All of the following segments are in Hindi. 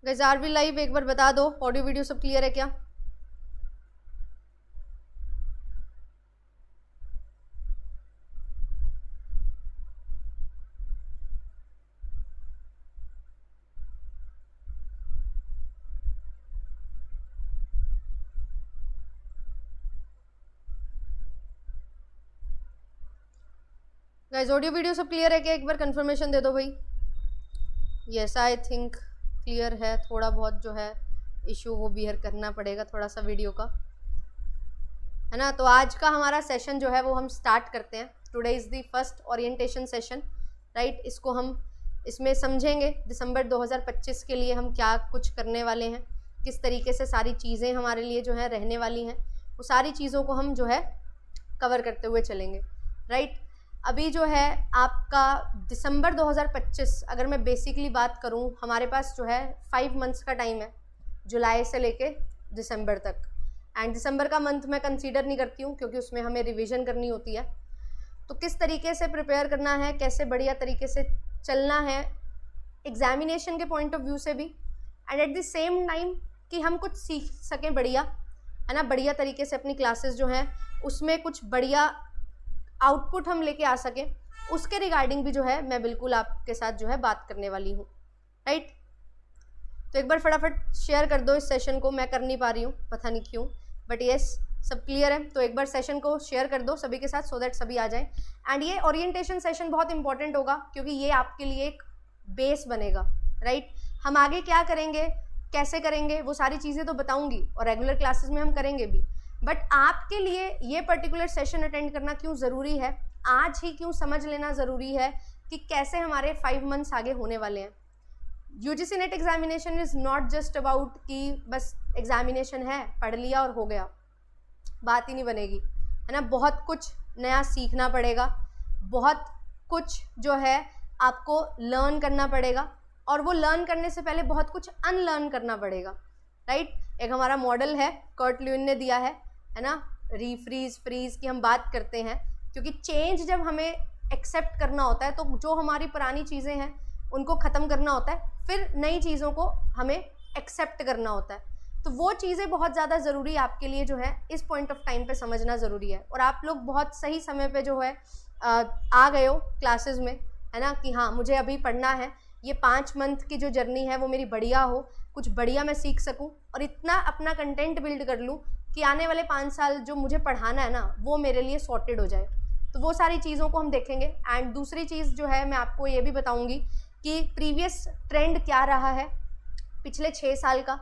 गाइस आर वी लाइव, एक बार बता दो ऑडियो वीडियो सब क्लियर है क्या? गाइस ऑडियो वीडियो सब क्लियर है क्या? एक बार कंफर्मेशन दे दो भाई। यस आई थिंक क्लियर है। थोड़ा बहुत जो है इशू वो बियर करना पड़ेगा थोड़ा सा वीडियो का, है ना। तो आज का हमारा सेशन जो है वो हम स्टार्ट करते हैं। Today is the first orientation session, right. इसको हम इसमें समझेंगे दिसंबर 2025 के लिए हम क्या कुछ करने वाले हैं, किस तरीके से सारी चीज़ें हमारे लिए जो है रहने वाली हैं, वो सारी चीज़ों को हम जो है कवर करते हुए चलेंगे, राइट। अभी जो है आपका दिसंबर 2025, अगर मैं बेसिकली बात करूं, हमारे पास जो है 5 मंथ्स का टाइम है, जुलाई से लेके दिसंबर तक। एंड दिसंबर का मंथ मैं कंसीडर नहीं करती हूँ क्योंकि उसमें हमें रिवीजन करनी होती है। तो किस तरीके से प्रिपेयर करना है, कैसे बढ़िया तरीके से चलना है एग्जामिनेशन के पॉइंट ऑफ व्यू से भी, and at the same time कि हम कुछ सीख सकें बढ़िया, है ना। बढ़िया तरीके से अपनी क्लासेस जो हैं उसमें कुछ बढ़िया आउटपुट हम लेके आ सकें, उसके रिगार्डिंग भी जो है मैं बिल्कुल आपके साथ जो है बात करने वाली हूँ, राइट। तो एक बार फटाफट शेयर कर दो इस सेशन को, मैं कर नहीं पा रही हूँ पता नहीं क्यों, बट यस सब क्लियर है। तो एक बार सेशन को शेयर कर दो सभी के साथ सो दैट सभी आ जाएं। एंड ये ओरिएंटेशन सेशन बहुत इंपॉर्टेंट होगा क्योंकि ये आपके लिए एक बेस बनेगा, राइट। हम आगे क्या करेंगे, कैसे करेंगे, वो सारी चीज़ें तो बताऊंगी और रेगुलर क्लासेस में हम करेंगे भी, बट आपके लिए ये पर्टिकुलर सेशन अटेंड करना क्यों ज़रूरी है, आज ही क्यों समझ लेना ज़रूरी है कि कैसे हमारे 5 मंथ्स आगे होने वाले हैं। UGC net examination is not just about कि बस एग्जामिनेशन है, पढ़ लिया और हो गया, बात ही नहीं बनेगी, है ना। बहुत कुछ नया सीखना पड़ेगा, बहुत कुछ जो है आपको लर्न करना पड़ेगा, और वो लर्न करने से पहले बहुत कुछ अनलर्न करना पड़ेगा, राइट। एक हमारा मॉडल है कर्ट ल्यूइन ने दिया है ना, रीफ्रीज फ्रीज की हम बात करते हैं, क्योंकि चेंज जब हमें एक्सेप्ट करना होता है तो जो हमारी पुरानी चीज़ें हैं उनको ख़त्म करना होता है, फिर नई चीज़ों को हमें एक्सेप्ट करना होता है। तो वो चीज़ें बहुत ज़्यादा ज़रूरी आपके लिए जो है इस पॉइंट ऑफ टाइम पे समझना ज़रूरी है। और आप लोग बहुत सही समय पे जो है आ गए हो क्लासेस में, है ना, कि हाँ मुझे अभी पढ़ना है, ये 5 मंथ की जो जर्नी है वो मेरी बढ़िया हो, कुछ बढ़िया मैं सीख सकूं और इतना अपना कंटेंट बिल्ड कर लूं कि आने वाले 5 साल जो मुझे पढ़ाना है ना वो मेरे लिए सॉर्टेड हो जाए। तो वो सारी चीज़ों को हम देखेंगे। एंड दूसरी चीज़ जो है मैं आपको ये भी बताऊंगी कि प्रीवियस ट्रेंड क्या रहा है पिछले 6 साल का,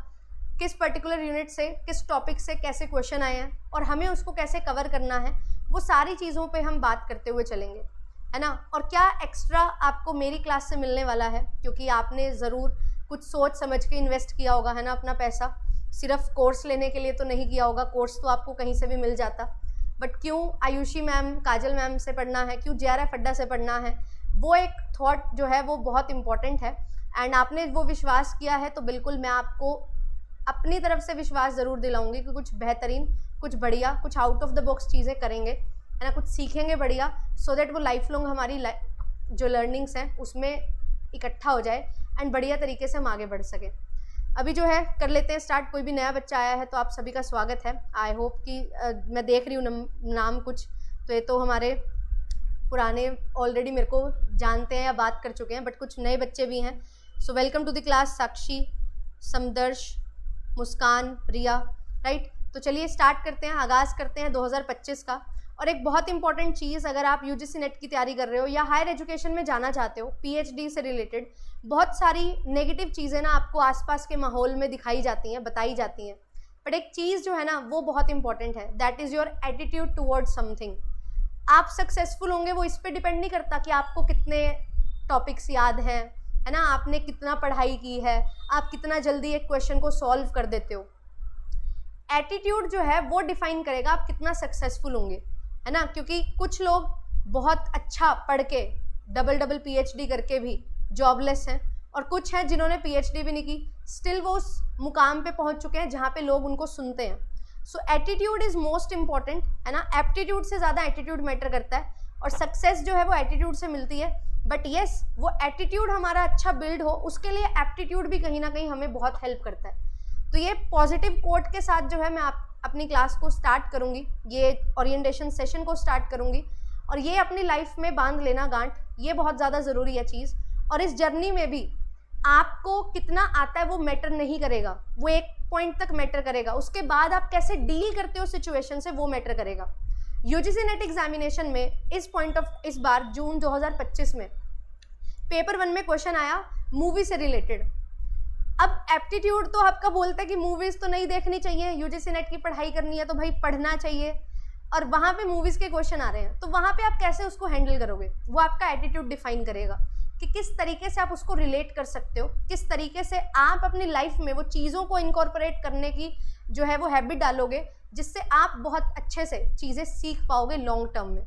किस पर्टिकुलर यूनिट से, किस टॉपिक से कैसे क्वेश्चन आए हैं और हमें उसको कैसे कवर करना है, वो सारी चीज़ों पे हम बात करते हुए चलेंगे, है ना। और क्या एक्स्ट्रा आपको मेरी क्लास से मिलने वाला है, क्योंकि आपने ज़रूर कुछ सोच समझ के इन्वेस्ट किया होगा, है ना, अपना पैसा सिर्फ कोर्स लेने के लिए तो नहीं किया होगा, कोर्स तो आपको कहीं से भी मिल जाता, बट क्यों आयुषी मैम, काजल मैम से पढ़ना है, क्यों JRF अड्डा से पढ़ना है, वो एक थॉट जो है वो बहुत इंपॉर्टेंट है। एंड आपने वो विश्वास किया है तो बिल्कुल मैं आपको अपनी तरफ से विश्वास ज़रूर दिलाऊंगी कि कुछ बेहतरीन, कुछ बढ़िया, कुछ आउट ऑफ द बॉक्स चीज़ें करेंगे, है ना, कुछ सीखेंगे बढ़िया, सो दैट वो लाइफ लॉन्ग हमारी जो लर्निंग्स हैं उसमें इकट्ठा हो जाए एंड बढ़िया तरीके से हम आगे बढ़ सकें। अभी जो है कर लेते हैं स्टार्ट। कोई भी नया बच्चा आया है तो आप सभी का स्वागत है। आई होप कि मैं देख रही हूँ नाम कुछ, तो ये तो हमारे पुराने ऑलरेडी मेरे को जानते हैं या बात कर चुके हैं, बट कुछ नए बच्चे भी हैं। So welcome to the class Sakshi, Samdarsh, Muskan, Riya, right. तो चलिए स्टार्ट करते हैं, आगाज़ करते हैं 2025 का। और एक बहुत इंपॉर्टेंट चीज़, अगर आप यूजीसी नेट की तैयारी कर रहे हो या हायर एजुकेशन में जाना चाहते हो, PhD से रिलेटेड बहुत सारी नेगेटिव चीज़ें ना आपको आसपास के माहौल में दिखाई जाती हैं, बताई जाती हैं, बट एक चीज़ जो है ना वो बहुत इंपॉर्टेंट है, that is your attitude towards something. आप सक्सेसफुल होंगे वो इस पर डिपेंड नहीं करता कि आपको कितने टॉपिक्स याद हैं, है ना, आपने कितना पढ़ाई की है, आप कितना जल्दी एक क्वेश्चन को सॉल्व कर देते हो। एटीट्यूड जो है वो डिफाइन करेगा आप कितना सक्सेसफुल होंगे, है ना। क्योंकि कुछ लोग बहुत अच्छा पढ़ के डबल PhD करके भी जॉबलेस हैं, और कुछ हैं जिन्होंने PhD भी नहीं की, स्टिल वो उस मुकाम पे पहुंच चुके हैं जहाँ पे लोग उनको सुनते हैं। सो एटीट्यूड इज़ मोस्ट इंपॉर्टेंट, है ना। एप्टीट्यूड से ज़्यादा एटीट्यूड मैटर करता है, और सक्सेस जो है वो एटीट्यूड से मिलती है। बट येस वो एटीट्यूड हमारा अच्छा बिल्ड हो, उसके लिए एप्टीट्यूड भी कहीं ना कहीं हमें बहुत हेल्प करता है। तो ये पॉजिटिव कोट के साथ जो है मैं अपनी क्लास को स्टार्ट करूँगी, ये ओरिएंटेशन सेशन को स्टार्ट करूँगी, और ये अपनी लाइफ में बांध लेना गांठ, ये बहुत ज़्यादा ज़रूरी है चीज़। और इस जर्नी में भी आपको कितना आता है वो मैटर नहीं करेगा, वो एक पॉइंट तक मैटर करेगा, उसके बाद आप कैसे डील करते हो सिचुएशन से वो मैटर करेगा। यूजीसी नेट एग्जामिनेशन में इस बार जून 2025 में पेपर 1 में क्वेश्चन आया मूवी से रिलेटेड। अब एप्टीट्यूड तो आपका बोलता है कि मूवीज तो नहीं देखनी चाहिए, यूजीसी नेट की पढ़ाई करनी है तो भाई पढ़ना चाहिए, और वहाँ पे मूवीज के क्वेश्चन आ रहे हैं, तो वहाँ पे आप कैसे उसको हैंडल करोगे, वो आपका एटीट्यूड डिफाइन करेगा कि किस तरीके से आप उसको रिलेट कर सकते हो, किस तरीके से आप अपनी लाइफ में वो चीज़ों को इनकॉर्पोरेट करने की जो है वो हैबिट डालोगे, जिससे आप बहुत अच्छे से चीज़ें सीख पाओगे लॉन्ग टर्म में।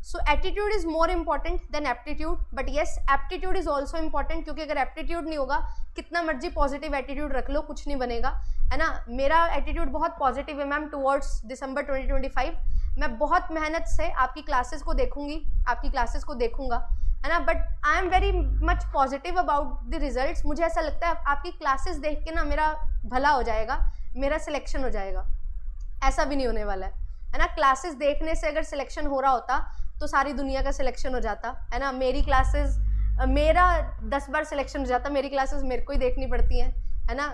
So attitude is more important than aptitude, but yes aptitude is also important, क्योंकि अगर एप्टीट्यूड नहीं होगा, कितना मर्जी पॉजिटिव एटीट्यूड रख लो, कुछ नहीं बनेगा, है ना। मेरा एटीट्यूड बहुत पॉजिटिव है मैम टुवर्ड्स दिसंबर 2025। मैं बहुत मेहनत से आपकी क्लासेस को देखूंगी, आपकी क्लासेस को देखूंगा, है ना, but I am very much positive about the results. मुझे ऐसा लगता है आपकी क्लासेस देख के ना मेरा भला हो जाएगा, मेरा सिलेक्शन हो जाएगा। ऐसा भी नहीं होने वाला है ना। क्लासेस देखने से अगर सिलेक्शन हो रहा होता तो सारी दुनिया का सिलेक्शन हो जाता, है ना। मेरी क्लासेस, मेरा 10 बार सिलेक्शन हो जाता, मेरी क्लासेस मेरे को ही देखनी पड़ती हैं, है ना,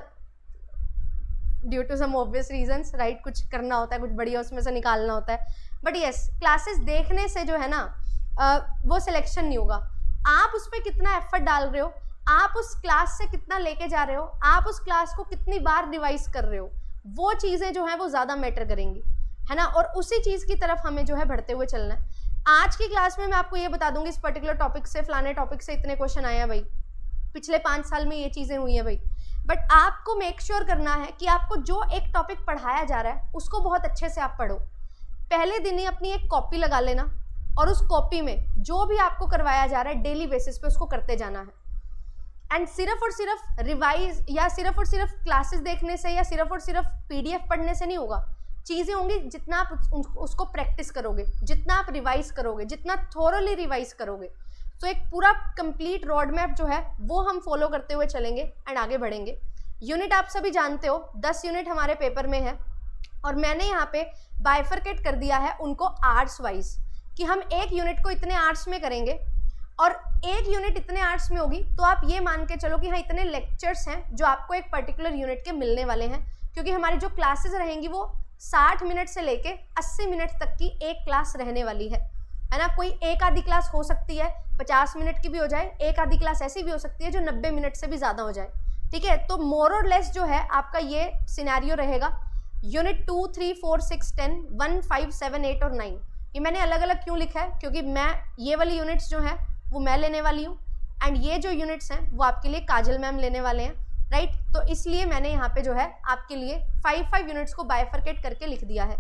due to some obvious reasons, right. कुछ करना होता है, कुछ बढ़िया उसमें से निकालना होता है, बट यस क्लासेस देखने से जो है ना वो सिलेक्शन नहीं होगा। आप उस पर कितना एफर्ट डाल रहे हो, आप उस क्लास से कितना लेके जा रहे हो, आप उस क्लास को कितनी बार रिवाइज कर रहे हो, वो चीज़ें जो हैं वो ज़्यादा मैटर करेंगी, है ना। और उसी चीज़ की तरफ हमें जो है बढ़ते हुए चलना है। आज की क्लास में मैं आपको ये बता दूंगी इस पर्टिकुलर टॉपिक से, फलाने टॉपिक से इतने क्वेश्चन आए हैं भाई, पिछले 5 साल में ये चीज़ें हुई हैं भाई, बट आपको मेक श्योर करना है कि आपको जो एक टॉपिक पढ़ाया जा रहा है उसको बहुत अच्छे से आप पढ़ो। पहले दिन ही अपनी एक कॉपी लगा लेना, और उस कॉपी में जो भी आपको करवाया जा रहा है डेली बेसिस पे उसको करते जाना है। एंड सिर्फ और सिर्फ रिवाइज या सिर्फ और सिर्फ क्लासेस देखने से या सिर्फ और सिर्फ पीडीएफ पढ़ने से नहीं होगा। चीज़ें होंगी जितना आप उसको प्रैक्टिस करोगे, जितना आप रिवाइज करोगे, जितना थोरोली रिवाइज करोगे, तो एक पूरा कंप्लीट रोड मैप जो है वो हम फॉलो करते हुए चलेंगे एंड आगे बढ़ेंगे। यूनिट आप सभी जानते हो 10 यूनिट हमारे पेपर में है, और मैंने यहाँ पे बाइफरकेट कर दिया है उनको आर्ट्स वाइज, कि हम एक यूनिट को इतने आर्ट्स में करेंगे, और एक यूनिट इतने आर्ट्स में होगी तो आप ये मान के चलो कि हाँ इतने लेक्चर्स हैं जो आपको एक पर्टिकुलर यूनिट के मिलने वाले हैं, क्योंकि हमारी जो क्लासेस रहेंगी वो 60 मिनट से लेके 80 मिनट तक की एक क्लास रहने वाली है ना। कोई एक आधी क्लास हो सकती है 50 मिनट की भी हो जाए, एक आधी क्लास ऐसी भी हो सकती है जो 90 मिनट से भी ज़्यादा हो जाए, ठीक है। तो मोर और लेस जो है आपका ये सिनेरियो रहेगा। यूनिट 2, 3, 4, 6, 10, 1, 5, 7, 8 और 9, ये मैंने अलग अलग क्यों लिखा है, क्योंकि मैं ये वाली यूनिट्स जो हैं वो मैं लेने वाली हूँ, एंड ये जो यूनिट्स हैं वो आपके लिए काजल मैम लेने वाले हैं, राइट। तो इसलिए मैंने यहाँ पे जो है आपके लिए 5 यूनिट्स को बाइफरकेट करके लिख दिया है।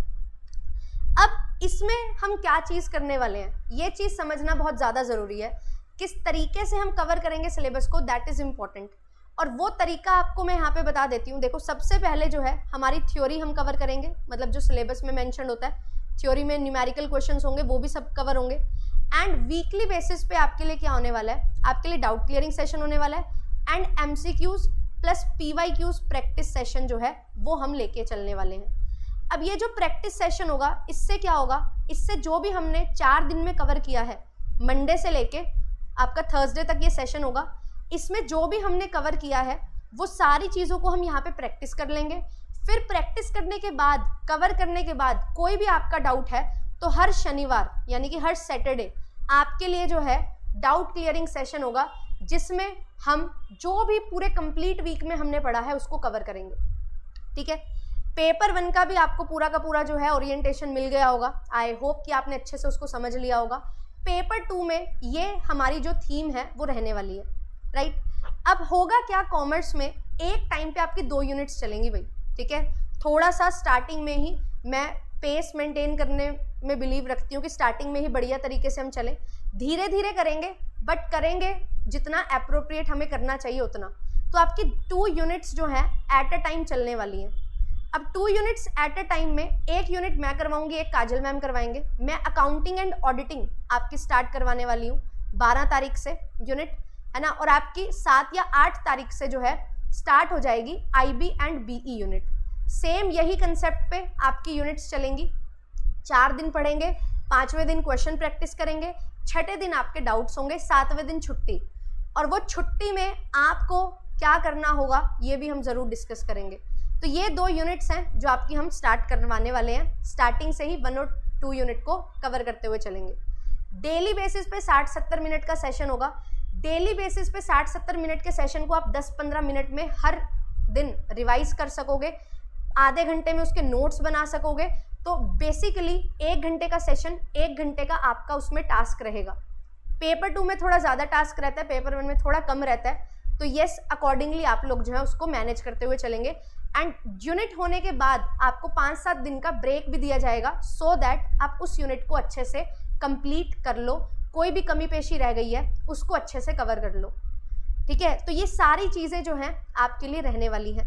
अब इसमें हम क्या चीज़ करने वाले हैं, ये चीज़ समझना बहुत ज़्यादा ज़रूरी है। किस तरीके से हम कवर करेंगे सिलेबस को, दैट इज़ इम्पॉर्टेंट, और वो तरीका आपको मैं यहाँ पे बता देती हूँ। देखो, सबसे पहले जो है हमारी थ्योरी हम कवर करेंगे, मतलब जो सिलेबस में मेंशन होता है, थ्योरी में न्यूमेरिकल क्वेश्चंस होंगे, वो भी सब कवर होंगे। एंड वीकली बेसिस पे आपके लिए क्या होने वाला है, आपके लिए डाउट क्लियरिंग सेशन होने वाला है, and MCQs plus PYQs practice session जो है वो हम लेके चलने वाले हैं। अब ये जो प्रैक्टिस सेशन होगा, इससे क्या होगा, इससे जो भी हमने 4 दिन में कवर किया है, मंडे से लेके आपका थर्सडे तक ये सेशन होगा, इसमें जो भी हमने कवर किया है वो सारी चीज़ों को हम यहाँ पे प्रैक्टिस कर लेंगे। फिर प्रैक्टिस करने के बाद, कवर करने के बाद कोई भी आपका डाउट है तो हर शनिवार यानी कि हर सैटरडे आपके लिए जो है डाउट क्लियरिंग सेशन होगा, जिसमें हम जो भी पूरे कंप्लीट वीक में हमने पढ़ा है उसको कवर करेंगे, ठीक है। पेपर 1 का भी आपको पूरा का पूरा जो है ओरिएंटेशन मिल गया होगा, आई होप कि आपने अच्छे से उसको समझ लिया होगा। पेपर 2 में ये हमारी जो थीम है वो रहने वाली है, राइट। अब होगा क्या, कॉमर्स में एक टाइम पे आपकी 2 यूनिट्स चलेंगी भाई, ठीक है। थोड़ा सा स्टार्टिंग में ही मैं पेस मेंटेन करने में बिलीव रखती हूँ कि स्टार्टिंग में ही बढ़िया तरीके से हम चलें, धीरे धीरे करेंगे, बट करेंगे जितना अप्रोप्रिएट हमें करना चाहिए उतना। तो आपकी 2 यूनिट्स जो हैं एट अ टाइम चलने वाली हैं। अब 2 यूनिट्स एट अ टाइम में, एक यूनिट मैं करवाऊंगी, एक काजल मैम करवाएंगे। मैं अकाउंटिंग एंड ऑडिटिंग आपकी स्टार्ट करवाने वाली हूँ, 12 तारीख से यूनिट, है ना, और आपकी 7 या 8 तारीख से जो है स्टार्ट हो जाएगी IB and BE unit. Same यही कंसेप्ट पे आपकी यूनिट्स चलेंगी। 4 दिन पढ़ेंगे, 5वें दिन क्वेश्चन प्रैक्टिस करेंगे, 6ठे दिन आपके डाउट्स होंगे, 7वें दिन छुट्टी। और वो छुट्टी में आपको क्या करना होगा ये भी हम ज़रूर डिस्कस करेंगे। तो ये 2 यूनिट्स हैं जो आपकी हम स्टार्ट करवाने वाले हैं। स्टार्टिंग से ही 1 और 2 यूनिट को कवर करते हुए चलेंगे। डेली बेसिस पे 60-70 मिनट का सेशन होगा। डेली बेसिस पे 60-70 मिनट के सेशन को आप 10-15 मिनट में हर दिन रिवाइज कर सकोगे, आधे घंटे में उसके नोट्स बना सकोगे। तो बेसिकली 1 घंटे का सेशन, 1 घंटे का आपका उसमें टास्क रहेगा। पेपर 2 में थोड़ा ज़्यादा टास्क रहता है, पेपर 1 में थोड़ा कम रहता है। तो येस, अकॉर्डिंगली आप लोग जो है उसको मैनेज करते हुए चलेंगे। एंड यूनिट होने के बाद आपको 5-7 दिन का ब्रेक भी दिया जाएगा, सो दैट आप उस यूनिट को अच्छे से कंप्लीट कर लो। कोई भी कमी पेशी रह गई है उसको अच्छे से कवर कर लो, ठीक है। तो ये सारी चीज़ें जो हैं आपके लिए रहने वाली हैं।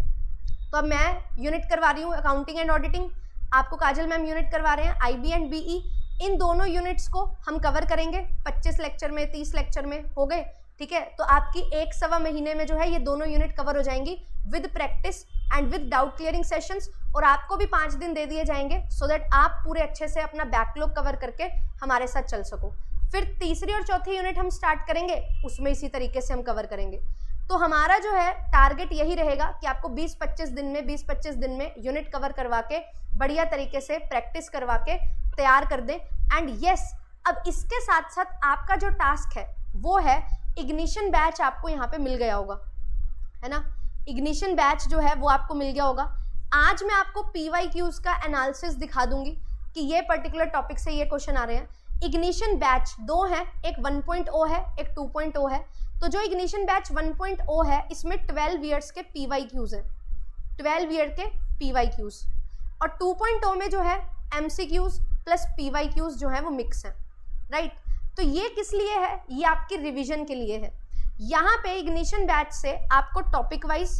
तो अब मैं यूनिट करवा रही हूँ अकाउंटिंग एंड ऑडिटिंग, आपको काजल मैम यूनिट करवा रहे हैं IB एंड BE। इन दोनों यूनिट्स को हम कवर करेंगे 25 लेक्चर में, 30 लेक्चर में हो गए, ठीक है। तो आपकी 1-1.25 महीने में जो है ये दोनों यूनिट कवर हो जाएंगी with practice and with doubt clearing sessions. और आपको भी 5 दिन दे दिए जाएंगे सो दैट आप पूरे अच्छे से अपना बैकलॉग कवर करके हमारे साथ चल सको। फिर तीसरी और चौथी यूनिट हम स्टार्ट करेंगे, उसमें इसी तरीके से हम कवर करेंगे। तो हमारा जो है टारगेट यही रहेगा कि आपको 20-25 दिन में यूनिट कवर करवा के बढ़िया तरीके से प्रैक्टिस करवा के तैयार कर दें। एंड यस, अब इसके साथ साथ आपका जो टास्क है वो है इग्निशन बैच आपको यहाँ पे मिल गया होगा, है ना। इग्निशन बैच जो है वो आपको मिल गया होगा। आज मैं आपको PYQs का एनालिसिस दिखा दूंगी कि ये पर्टिकुलर टॉपिक से ये क्वेश्चन आ रहे हैं। इग्निशन बैच 2 है, एक 1.0 है, एक 2.0 है। तो जो इग्निशन बैच 1.0 है इसमें 12 ईयर्स के PYQs हैं, 12 ईयर के PYQs। और 2.0 में जो है MCQs प्लस PYQs जो है वो मिक्स हैं, राइट। तो ये किस लिए है? ये आपकी रिवीजन के लिए है। यहाँ पे इग्निशन बैच से आपको topic wise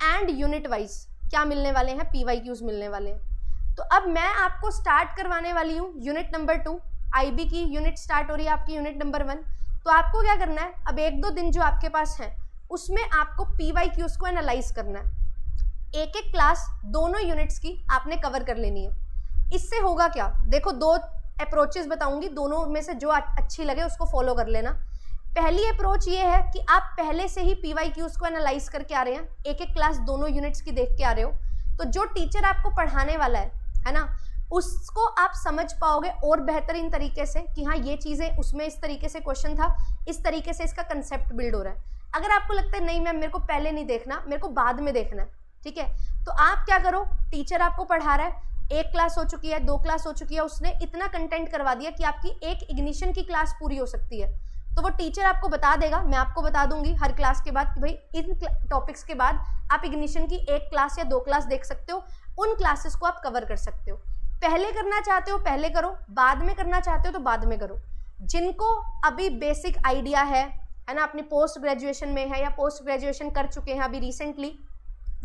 and unit wise क्या मिलने वाले हैं? PYQs मिलने वाले हैं। तो अब मैं आपको स्टार्ट करवाने वाली हूँ यूनिट नंबर 2, IB की यूनिट स्टार्ट हो रही है आपकी यूनिट नंबर 1। तो आपको क्या करना है, अब 1-2 दिन जो आपके पास है उसमें आपको PYQs को एनालाइज करना है। एक क्लास दोनों यूनिट्स की आपने कवर कर लेनी है। इससे होगा क्या, देखो 2 अप्रोचेस बताऊंगी, दोनों में से जो अच्छी लगे उसको फॉलो कर लेना। पहली अप्रोच ये है कि आप पहले से ही PYQs को एनालाइज करके आ रहे हैं, एक क्लास दोनों यूनिट्स की देख के आ रहे हो। तो जो टीचर आपको पढ़ाने वाला है ना, उसको आप समझ पाओगे और बेहतरीन तरीके से कि हाँ ये चीज़ें उसमें इस तरीके से क्वेश्चन था, इस तरीके से इसका कंसेप्ट बिल्ड हो रहा है। अगर आपको लगता है नहीं मैम मेरे को पहले नहीं देखना, मेरे को बाद में देखना है, ठीक है, तो आप क्या करो, टीचर आपको पढ़ा रहा है, 1 क्लास हो चुकी है, 2 क्लास हो चुकी है, उसने इतना कंटेंट करवा दिया कि आपकी एक इग्निशन की क्लास पूरी हो सकती है। तो वो टीचर आपको बता देगा, मैं आपको बता दूंगी हर क्लास के बाद कि भाई इन टॉपिक्स के बाद आप इग्निशन की 1 क्लास या 2 क्लास देख सकते हो, उन क्लासेस को आप कवर कर सकते हो। पहले करना चाहते हो पहले करो, बाद में करना चाहते हो तो बाद में करो। जिनको अभी बेसिक आइडिया है ना, अपनी पोस्ट ग्रेजुएशन में है या पोस्ट ग्रेजुएशन कर चुके हैं अभी रिसेंटली,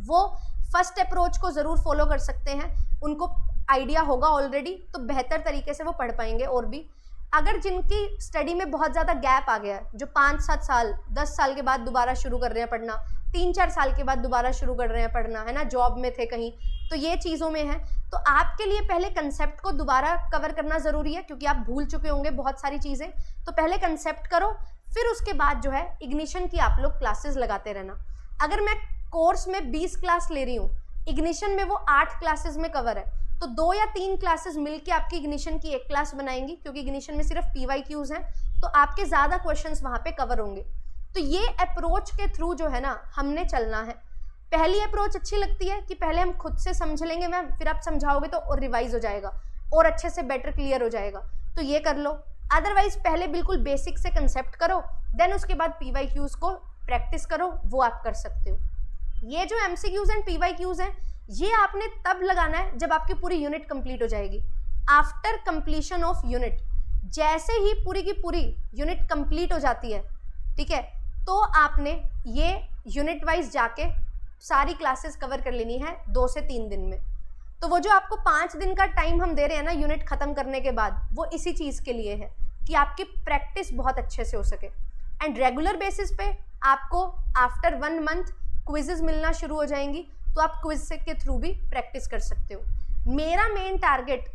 वो फर्स्ट अप्रोच को ज़रूर फॉलो कर सकते हैं। उनको आइडिया होगा ऑलरेडी, तो बेहतर तरीके से वो पढ़ पाएंगे। और भी अगर जिनकी स्टडी में बहुत ज़्यादा गैप आ गया है, जो 5-7 साल 10 साल के बाद दोबारा शुरू कर रहे हैं पढ़ना, 3-4 साल के बाद दोबारा शुरू कर रहे हैं पढ़ना, है ना, जॉब में थे कहीं, तो ये चीज़ों में है, तो आपके लिए पहले कंसेप्ट को दोबारा कवर करना ज़रूरी है, क्योंकि आप भूल चुके होंगे बहुत सारी चीज़ें। तो पहले कंसेप्ट करो, फिर उसके बाद जो है इग्निशन की आप लोग क्लासेस लगाते रहना। अगर मैं कोर्स में 20 क्लास ले रही हूँ, इग्निशन में वो 8 क्लासेस में कवर है, तो 2 या 3 क्लासेस मिलके आपकी इग्निशन की 1 क्लास बनाएंगी, क्योंकि इग्निशन में सिर्फ PYQs हैं, तो आपके ज़्यादा क्वेश्चंस वहाँ पे कवर होंगे। तो ये अप्रोच के थ्रू जो है ना हमने चलना है। पहली अप्रोच अच्छी लगती है कि पहले हम खुद से समझ लेंगे मैम, फिर आप समझाओगे तो और रिवाइज हो जाएगा और अच्छे से बेटर क्लियर हो जाएगा, तो ये कर लो। अदरवाइज पहले बिल्कुल बेसिक से कंसेप्ट करो, देन उसके बाद PYQs को प्रैक्टिस करो, वो आप कर सकते हो। ये जो MCQs एंड PYQs हैं, ये आपने तब लगाना है जब आपकी पूरी यूनिट कंप्लीट हो जाएगी। आफ्टर कंप्लीशन ऑफ यूनिट, जैसे ही पूरी की पूरी यूनिट कंप्लीट हो जाती है, ठीक है, तो आपने ये यूनिट वाइज जाके सारी क्लासेस कवर कर लेनी है 2 से 3 दिन में। तो वो जो आपको 5 दिन का टाइम हम दे रहे हैं ना यूनिट खत्म करने के बाद, वो इसी चीज़ के लिए है कि आपकी प्रैक्टिस बहुत अच्छे से हो सके। एंड रेगुलर बेसिस पे आपको आफ्टर 1 मंथ क्विजेज मिलना शुरू हो जाएंगी, तो आप क्विज के थ्रू भी प्रैक्टिस कर सकते हो। मेरा मेन टारगेट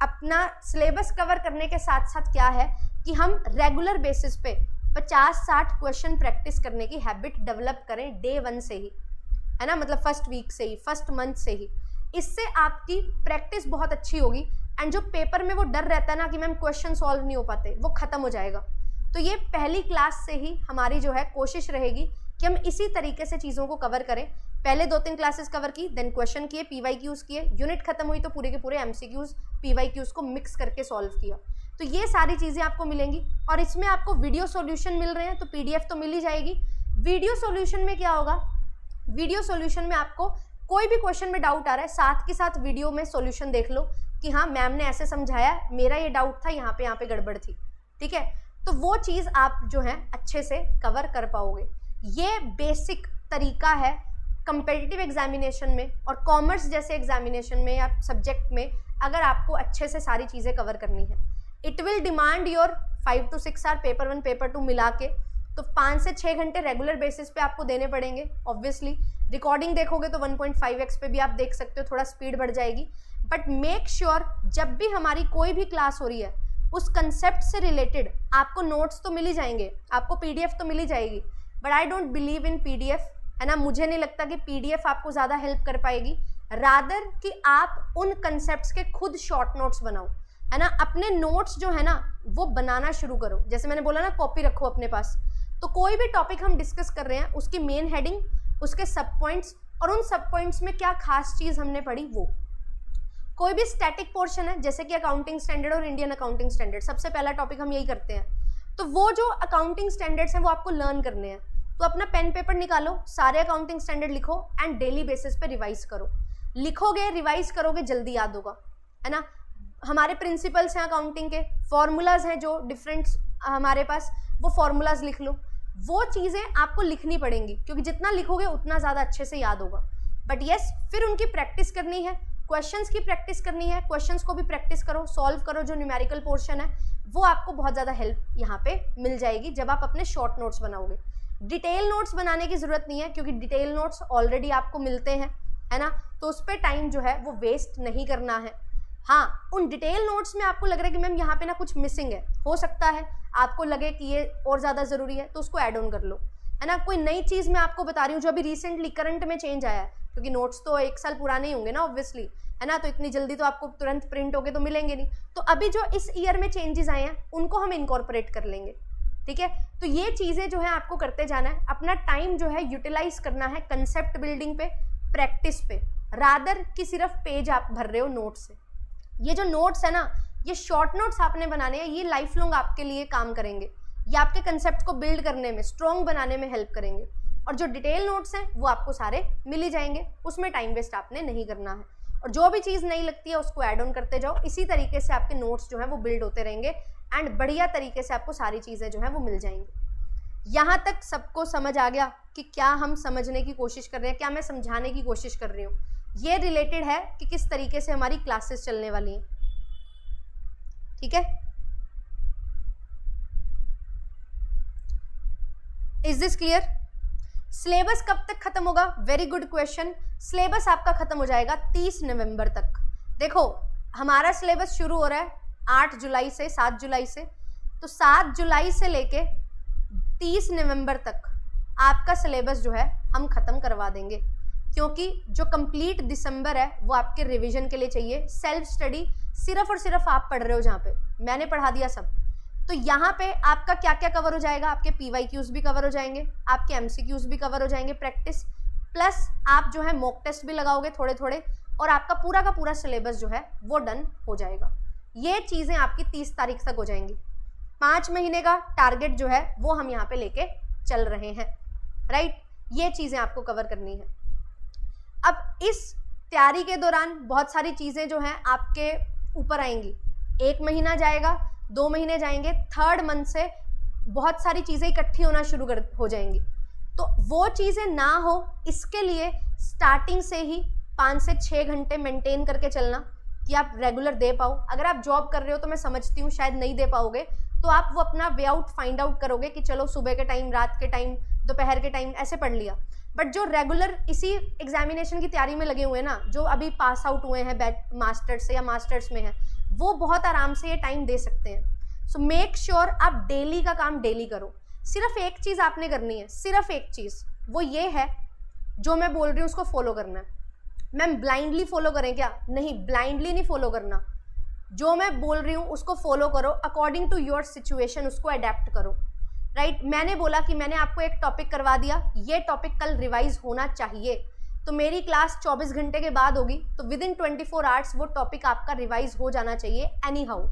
अपना सिलेबस कवर करने के साथ साथ क्या है कि हम रेगुलर बेसिस पे 50-60 क्वेश्चन प्रैक्टिस करने की हैबिट डेवलप करें डे 1 से ही, है ना, मतलब फर्स्ट वीक से ही, फर्स्ट मंथ से ही। इससे आपकी प्रैक्टिस बहुत अच्छी होगी एंड जो पेपर में वो डर रहता है ना कि मैम क्वेश्चन सॉल्व नहीं हो पाते, वो खत्म हो जाएगा। तो ये पहली क्लास से ही हमारी जो है कोशिश रहेगी कि हम इसी तरीके से चीज़ों को कवर करें। पहले 2-3 क्लासेस कवर की, देन क्वेश्चन किए, PYQs किए, यूनिट खत्म हुई तो पूरे के पूरे MCQs PYQs को मिक्स करके सॉल्व किया। तो ये सारी चीज़ें आपको मिलेंगी और इसमें आपको वीडियो सॉल्यूशन मिल रहे हैं तो PDF तो मिल ही जाएगी। वीडियो सॉल्यूशन में क्या होगा, वीडियो सॉल्यूशन में आपको कोई भी क्वेश्चन में डाउट आ रहा है, साथ के साथ वीडियो में सॉल्यूशन देख लो कि हाँ मैम ने ऐसे समझाया, मेरा ये डाउट था, यहाँ पे गड़बड़ थी, ठीक है। तो वो चीज़ आप जो है अच्छे से कवर कर पाओगे। ये बेसिक तरीका है कंपेटिटिव एग्जामिनेशन में और कॉमर्स जैसे एग्जामिनेशन में या सब्जेक्ट में अगर आपको अच्छे से सारी चीज़ें कवर करनी है। It will demand your 5 to 6 hour paper 1 paper 2 मिला के, तो 5 से 6 घंटे रेगुलर बेसिस पे आपको देने पड़ेंगे। ऑब्वियसली रिकॉर्डिंग देखोगे तो 1.5x पे भी आप देख सकते हो, थोड़ा स्पीड बढ़ जाएगी। बट मेक श्योर जब भी हमारी कोई भी क्लास हो रही है उस कंसेप्ट से रिलेटेड आपको नोट्स तो मिल ही जाएंगे, आपको PDF तो मिल ही जाएगी, but I don't believe in PDF, है ना। मुझे नहीं लगता कि PDF आपको ज़्यादा हेल्प कर पाएगी, रादर कि आप उन कंसेप्ट्स के खुद शॉर्ट नोट्स बनाओ, है ना। अपने नोट्स जो है ना वो बनाना शुरू करो। जैसे मैंने बोला ना, कॉपी रखो अपने पास। तो कोई भी टॉपिक हम डिस्कस कर रहे हैं उसकी मेन हेडिंग, उसके सब पॉइंट्स और उन सब पॉइंट्स में क्या खास चीज़ हमने पढ़ी वो। कोई भी स्टैटिक पोर्शन है जैसे कि अकाउंटिंग स्टैंडर्ड और इंडियन अकाउंटिंग स्टैंडर्ड, सबसे पहला टॉपिक हम यही करते हैं। तो वो जो अकाउंटिंग स्टैंडर्ड्स हैं वो आपको लर्न करने हैं। तो अपना पेन पेपर निकालो, सारे अकाउंटिंग स्टैंडर्ड लिखो एंड डेली बेसिस पे रिवाइज करो। लिखोगे, रिवाइज करोगे, जल्दी याद होगा, है ना। हमारे प्रिंसिपल्स हैं अकाउंटिंग के, फॉर्मूलाज हैं जो डिफरेंट हमारे पास, वो फॉर्मूलाज लिख लो। वो चीज़ें आपको लिखनी पड़ेंगी क्योंकि जितना लिखोगे उतना ज़्यादा अच्छे से याद होगा। बट यस, फिर उनकी प्रैक्टिस करनी है, क्वेश्चंस की प्रैक्टिस करनी है, क्वेश्चंस को भी प्रैक्टिस करो, सॉल्व करो। जो न्यूमेरिकल पोर्शन है वो आपको बहुत ज़्यादा हेल्प यहाँ पे मिल जाएगी जब आप अपने शॉर्ट नोट्स बनाओगे। डिटेल नोट्स बनाने की ज़रूरत नहीं है क्योंकि डिटेल नोट्स ऑलरेडी आपको मिलते हैं, है ना। तो उस पर टाइम जो है वो वेस्ट नहीं करना है। हाँ, उन डिटेल नोट्स में आपको लग रहा है कि मैम यहाँ पे ना कुछ मिसिंग है, हो सकता है आपको लगे कि ये और ज़्यादा ज़रूरी है, तो उसको ऐड ऑन कर लो, है ना। कोई नई चीज़ मैं आपको बता रही हूँ जो अभी रिसेंटली करंट में चेंज आया है, क्योंकि नोट्स तो 1 साल पुराने ही होंगे ना ऑब्वियसली, है ना। तो इतनी जल्दी तो आपको तुरंत प्रिंट होके तो मिलेंगे नहीं। तो अभी जो इस ईयर में चेंजेस आए हैं उनको हम इनकॉर्पोरेट कर लेंगे, ठीक है। तो ये चीज़ें जो है आपको करते जाना है। अपना टाइम जो है यूटिलाइज करना है कंसेप्ट बिल्डिंग पे, प्रैक्टिस पे, रादर कि सिर्फ पेज आप भर रहे हो नोट से। ये जो नोट्स है ना, ये शॉर्ट नोट्स आपने बनाने हैं, ये लाइफ लॉन्ग आपके लिए काम करेंगे। ये आपके कंसेप्ट को बिल्ड करने में, स्ट्रॉन्ग बनाने में हेल्प करेंगे। और जो डिटेल नोट्स हैं वो आपको सारे मिल ही जाएंगे, उसमें टाइम वेस्ट आपने नहीं करना है। और जो भी चीज़ नहीं लगती है उसको ऐड ऑन करते जाओ। इसी तरीके से आपके नोट्स जो हैं वो बिल्ड होते रहेंगे एंड बढ़िया तरीके से आपको सारी चीज़ें जो हैं वो मिल जाएंगी। यहाँ तक सबको समझ आ गया कि क्या हम समझने की कोशिश कर रहे हैं, क्या मैं समझाने की कोशिश कर रही हूँ। ये रिलेटेड है कि किस तरीके से हमारी क्लासेस चलने वाली हैं, ठीक है। Is this clear? सिलेबस कब तक खत्म होगा? Very good question. सिलेबस आपका खत्म हो जाएगा 30 नवंबर तक। देखो, हमारा सिलेबस शुरू हो रहा है 8 जुलाई से, 7 जुलाई से। तो 7 जुलाई से लेके 30 नवंबर तक आपका सिलेबस जो है हम ख़त्म करवा देंगे, क्योंकि जो कंप्लीट दिसंबर है वो आपके रिवीजन के लिए चाहिए। सेल्फ स्टडी सिर्फ और सिर्फ आप पढ़ रहे हो, जहाँ पे मैंने पढ़ा दिया सब। तो यहाँ पे आपका क्या क्या कवर हो जाएगा? आपके PYQs भी कवर हो जाएंगे, आपके MCQs भी कवर हो जाएंगे, प्रैक्टिस प्लस आप जो है मॉक टेस्ट भी लगाओगे थोड़े थोड़े, और आपका पूरा का पूरा सिलेबस जो है वो डन हो जाएगा। ये चीज़ें आपकी 30 तारीख तक हो जाएंगी। 5 महीने का टारगेट जो है वो हम यहाँ पे लेके चल रहे हैं, राइट। ये चीज़ें आपको कवर करनी है। अब इस तैयारी के दौरान बहुत सारी चीज़ें जो हैं आपके ऊपर आएंगी। 1 महीना जाएगा, 2 महीने जाएंगे, 3rd मंथ से बहुत सारी चीज़ें इकट्ठी होना शुरू हो जाएंगी। तो वो चीज़ें ना हो, इसके लिए स्टार्टिंग से ही 5 से 6 घंटे मेंटेन करके चलना। कि आप रेगुलर दे पाओ। अगर आप जॉब कर रहे हो तो मैं समझती हूँ शायद नहीं दे पाओगे, तो आप वो अपना वे आउट फाइंड आउट करोगे कि चलो सुबह के टाइम, रात के टाइम, दोपहर के टाइम ऐसे पढ़ लिया। बट जो रेगुलर इसी एग्जामिनेशन की तैयारी में लगे हुए हैं ना, जो अभी पास आउट हुए हैं मास्टर्स से या मास्टर्स में हैं, वो बहुत आराम से ये टाइम दे सकते हैं। सो मेक श्योर आप डेली का काम डेली करो। सिर्फ एक चीज़ आपने करनी है, सिर्फ एक चीज़, वो ये है जो मैं बोल रही हूँ उसको फॉलो करना है। मैम ब्लाइंडली फॉलो करें क्या? नहीं, ब्लाइंडली नहीं फॉलो करना। जो मैं बोल रही हूँ उसको फॉलो करो, अकॉर्डिंग टू योर सिचुएशन उसको अडेप्ट करो, राइट? मैंने बोला कि मैंने आपको एक टॉपिक करवा दिया, ये टॉपिक कल रिवाइज होना चाहिए, तो मेरी क्लास 24 घंटे के बाद होगी, तो विद इन 24 आवर्स वो टॉपिक आपका रिवाइज हो जाना चाहिए एनी हाउ।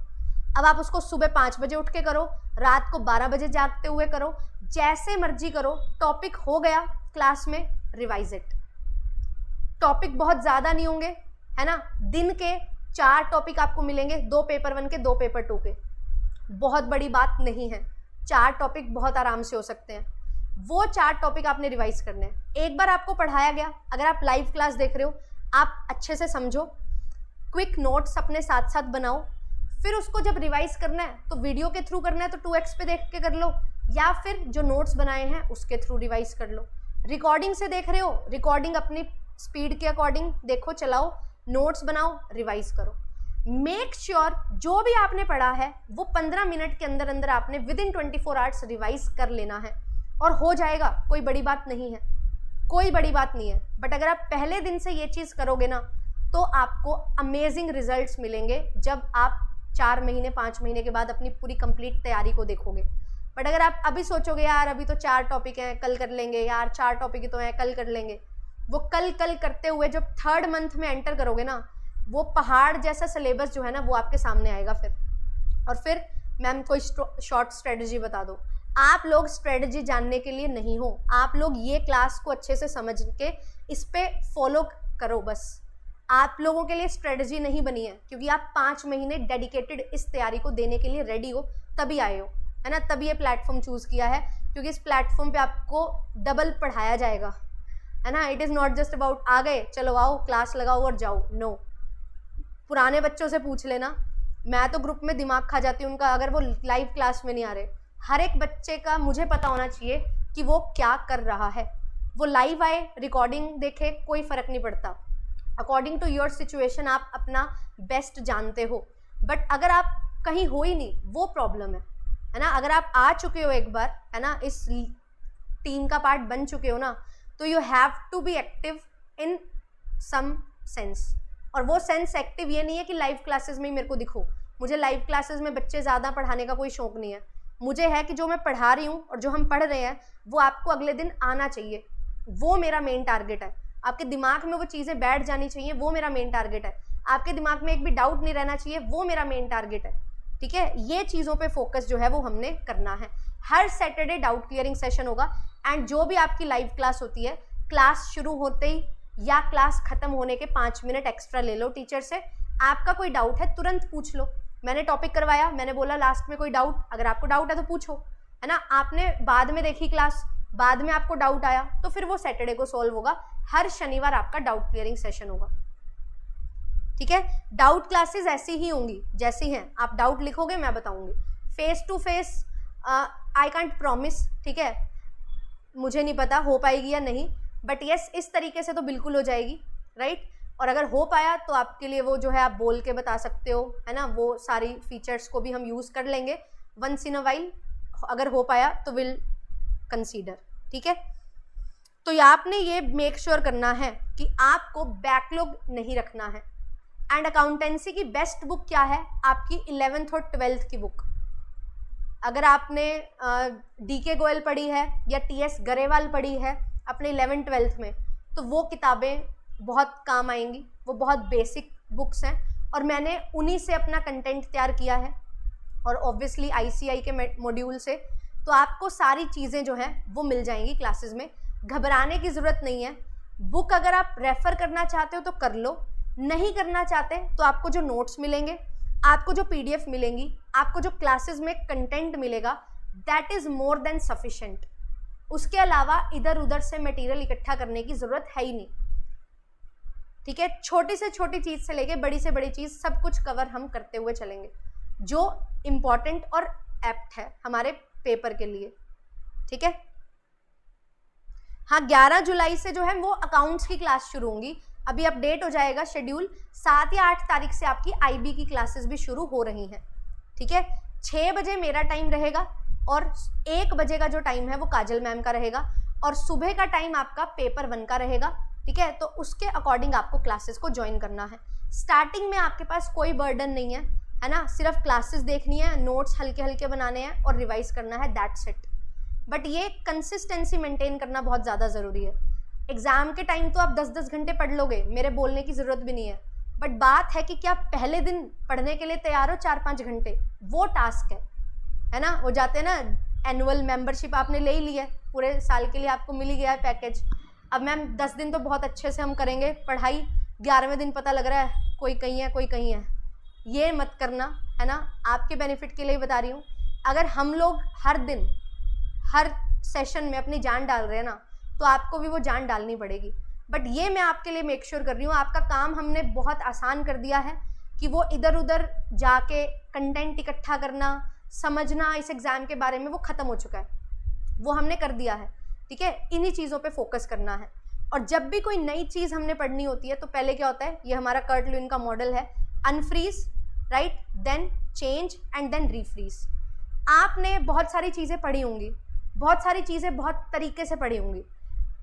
अब आप उसको सुबह 5 बजे उठ के करो, रात को 12 बजे जागते हुए करो, जैसे मर्जी करो, टॉपिक हो गया क्लास में, रिवाइज इट। टॉपिक बहुत ज़्यादा नहीं होंगे, है ना? दिन के 4 टॉपिक आपको मिलेंगे, 2 पेपर 1 के, 2 पेपर 2 के। बहुत बड़ी बात नहीं है, 4 टॉपिक बहुत आराम से हो सकते हैं। वो 4 टॉपिक आपने रिवाइज करने हैं। एक बार आपको पढ़ाया गया, अगर आप लाइव क्लास देख रहे हो, आप अच्छे से समझो, क्विक नोट्स अपने साथ साथ बनाओ, फिर उसको जब रिवाइज करना है तो वीडियो के थ्रू करना है तो 2x पे देख के कर लो, या फिर जो नोट्स बनाए हैं उसके थ्रू रिवाइज कर लो। रिकॉर्डिंग से देख रहे हो, रिकॉर्डिंग अपनी स्पीड के अकॉर्डिंग देखो, चलाओ, नोट्स बनाओ, रिवाइज करो। मेक श्योर जो भी आपने पढ़ा है वो 15 मिनट के अंदर अंदर आपने विद इन 24 आवर्स रिवाइज कर लेना है, और हो जाएगा, कोई बड़ी बात नहीं है, कोई बड़ी बात नहीं है। बट अगर आप पहले दिन से ये चीज़ करोगे ना, तो आपको अमेजिंग रिजल्ट्स मिलेंगे जब आप 4 महीने 5 महीने के बाद अपनी पूरी कंप्लीट तैयारी को देखोगे। बट अगर आप अभी सोचोगे यार अभी तो 4 टॉपिक हैं, कल कर लेंगे, यार 4 टॉपिक ही तो हैं, कल कर लेंगे, वो कल करते हुए जब 3rd मंथ में एंटर करोगे ना, वो पहाड़ जैसा सिलेबस जो है ना वो आपके सामने आएगा फिर। और फिर मैम कोई शॉर्ट स्ट्रेटजी बता दो। आप लोग स्ट्रेटजी जानने के लिए नहीं हो, आप लोग ये क्लास को अच्छे से समझ के इस पे फॉलो करो बस। आप लोगों के लिए स्ट्रेटजी नहीं बनी है, क्योंकि आप 5 महीने डेडिकेटेड इस तैयारी को देने के लिए रेडी हो, तभी आए हो, है ना? तभी ये प्लेटफॉर्म चूज़ किया है, क्योंकि इस प्लेटफॉर्म पे आपको डबल पढ़ाया जाएगा, है ना? It is not just about आ गए चलो आओ क्लास लगाओ और जाओ, नो। पुराने बच्चों से पूछ लेना, मैं तो ग्रुप में दिमाग खा जाती हूँ उनका अगर वो लाइव क्लास में नहीं आ रहे। हर एक बच्चे का मुझे पता होना चाहिए कि वो क्या कर रहा है। वो लाइव आए, रिकॉर्डिंग देखे, कोई फ़र्क नहीं पड़ता। अकॉर्डिंग टू योर सिचुएशन आप अपना बेस्ट जानते हो। बट अगर आप कहीं हो ही नहीं, वो प्रॉब्लम है ना? अगर आप आ चुके हो एक बार, है ना, इस टीम का पार्ट बन चुके हो ना, तो you have to be active in some sense. और वो सेंस एक्टिव ये नहीं है कि लाइव क्लासेस में ही मेरे को दिखो। मुझे लाइव क्लासेस में बच्चे ज़्यादा पढ़ाने का कोई शौक नहीं है। मुझे है कि जो मैं पढ़ा रही हूँ और जो हम पढ़ रहे हैं वो आपको अगले दिन आना चाहिए, वो मेरा मेन टारगेट है। आपके दिमाग में वो चीज़ें बैठ जानी चाहिए, वो मेरा मेन टारगेट है। आपके दिमाग में एक भी डाउट नहीं रहना चाहिए, वो मेरा मेन टारगेट है। ठीक है, ये चीज़ों पे फोकस जो है वो हमने करना है। हर सैटरडे डाउट क्लियरिंग सेशन होगा, एंड जो भी आपकी लाइव क्लास होती है, क्लास शुरू होते ही या क्लास खत्म होने के 5 मिनट एक्स्ट्रा ले लो टीचर से। आपका कोई डाउट है तुरंत पूछ लो। मैंने टॉपिक करवाया, मैंने बोला लास्ट में कोई डाउट, अगर आपको डाउट है तो पूछो, है ना? आपने बाद में देखी क्लास, बाद में आपको डाउट आया, तो फिर वो सैटरडे को सॉल्व होगा। हर शनिवार आपका डाउट क्लियरिंग सेशन होगा। ठीक है, डाउट क्लासेस ऐसी ही होंगी जैसी हैं। आप डाउट लिखोगे, मैं बताऊंगी। Face to face I can't promise, ठीक है, मुझे नहीं पता हो पाएगी या नहीं, बट यस इस तरीके से तो बिल्कुल हो जाएगी, राइट? और अगर हो पाया तो आपके लिए वो जो है आप बोल के बता सकते हो, है ना? वो सारी फीचर्स को भी हम यूज़ कर लेंगे वंस इन अ वाइल। अगर हो पाया तो विल कंसीडर। ठीक है, तो आपने ये मेक श्योर करना है कि आपको बैकलॉग नहीं रखना है। एंड अकाउंटेंसी की बेस्ट बुक क्या है? आपकी 11th और 12th की बुक। अगर आपने DK गोयल पढ़ी है या TS गरेवाल पढ़ी है अपने 11th 12th में, तो वो किताबें बहुत काम आएंगी। वो बहुत बेसिक बुक्स हैं और मैंने उन्हीं से अपना कंटेंट तैयार किया है, और ऑब्वियसली ICI के मॉड्यूल से। तो आपको सारी चीज़ें जो हैं वो मिल जाएंगी क्लासेस में, घबराने की ज़रूरत नहीं है। बुक अगर आप रेफ़र करना चाहते हो तो कर लो, नहीं करना चाहते तो आपको जो नोट्स मिलेंगे, आपको जो PDF मिलेंगी, आपको जो क्लासेस में कंटेंट मिलेगा, that is more than sufficient. उसके अलावा इधर उधर से मटेरियल इकट्ठा करने की ज़रूरत है ही नहीं। ठीक है, छोटी से छोटी चीज से लेके बड़ी से बड़ी चीज सब कुछ कवर हम करते हुए चलेंगे जो इम्पॉर्टेंट और एप्ट है हमारे पेपर के लिए। ठीक है, हाँ 11 जुलाई से जो है वो अकाउंट्स की क्लास शुरू होंगी, अभी अपडेट हो जाएगा शेड्यूल। 7 या 8 तारीख से आपकी आईबी की क्लासेस भी शुरू हो रही हैं। ठीक है, 6 बजे मेरा टाइम रहेगा और 1 बजे का जो टाइम है वो काजल मैम का रहेगा और सुबह का टाइम आपका पेपर 1 का रहेगा। ठीक है, तो उसके अकॉर्डिंग आपको क्लासेस को ज्वाइन करना है। स्टार्टिंग में आपके पास कोई बर्डन नहीं है ना, सिर्फ क्लासेस देखनी है, नोट्स हल्के हल्के बनाने हैं और रिवाइज करना है, दैट्स इट। बट ये कंसिस्टेंसी मेंटेन करना बहुत ज़्यादा ज़रूरी है। एग्जाम के टाइम तो आप 10-10 घंटे पढ़ लोगे, मेरे बोलने की ज़रूरत भी नहीं है, बट बात है कि क्या पहले दिन पढ़ने के लिए तैयार हो 4-5 घंटे, वो टास्क है ना। वो जाते हैं ना, एनुअल मेंबरशिप आपने ले ही ली है, पूरे साल के लिए आपको मिल ही गया है पैकेज। अब मैम 10 दिन तो बहुत अच्छे से हम करेंगे पढ़ाई, 11वें दिन पता लग रहा है कोई कहीं है कोई कहीं है, ये मत करना, है ना। आपके बेनिफिट के लिए बता रही हूँ। अगर हम लोग हर दिन हर सेशन में अपनी जान डाल रहे हैं ना, तो आपको भी वो जान डालनी पड़ेगी। बट ये मैं आपके लिए मेक श्योर कर रही हूँ, आपका काम हमने बहुत आसान कर दिया है कि वो इधर उधर जाके कंटेंट इकट्ठा करना, समझना इस एग्ज़ाम के बारे में, वो ख़त्म हो चुका है, वो हमने कर दिया है। ठीक है, इन्हीं चीज़ों पे फोकस करना है। और जब भी कोई नई चीज़ हमने पढ़नी होती है तो पहले क्या होता है, ये हमारा कर्ट लुईन का मॉडल है, unfreeze, right, then change and then refreeze. आपने बहुत सारी चीज़ें पढ़ी होंगी, बहुत सारी चीज़ें बहुत तरीके से पढ़ी होंगी।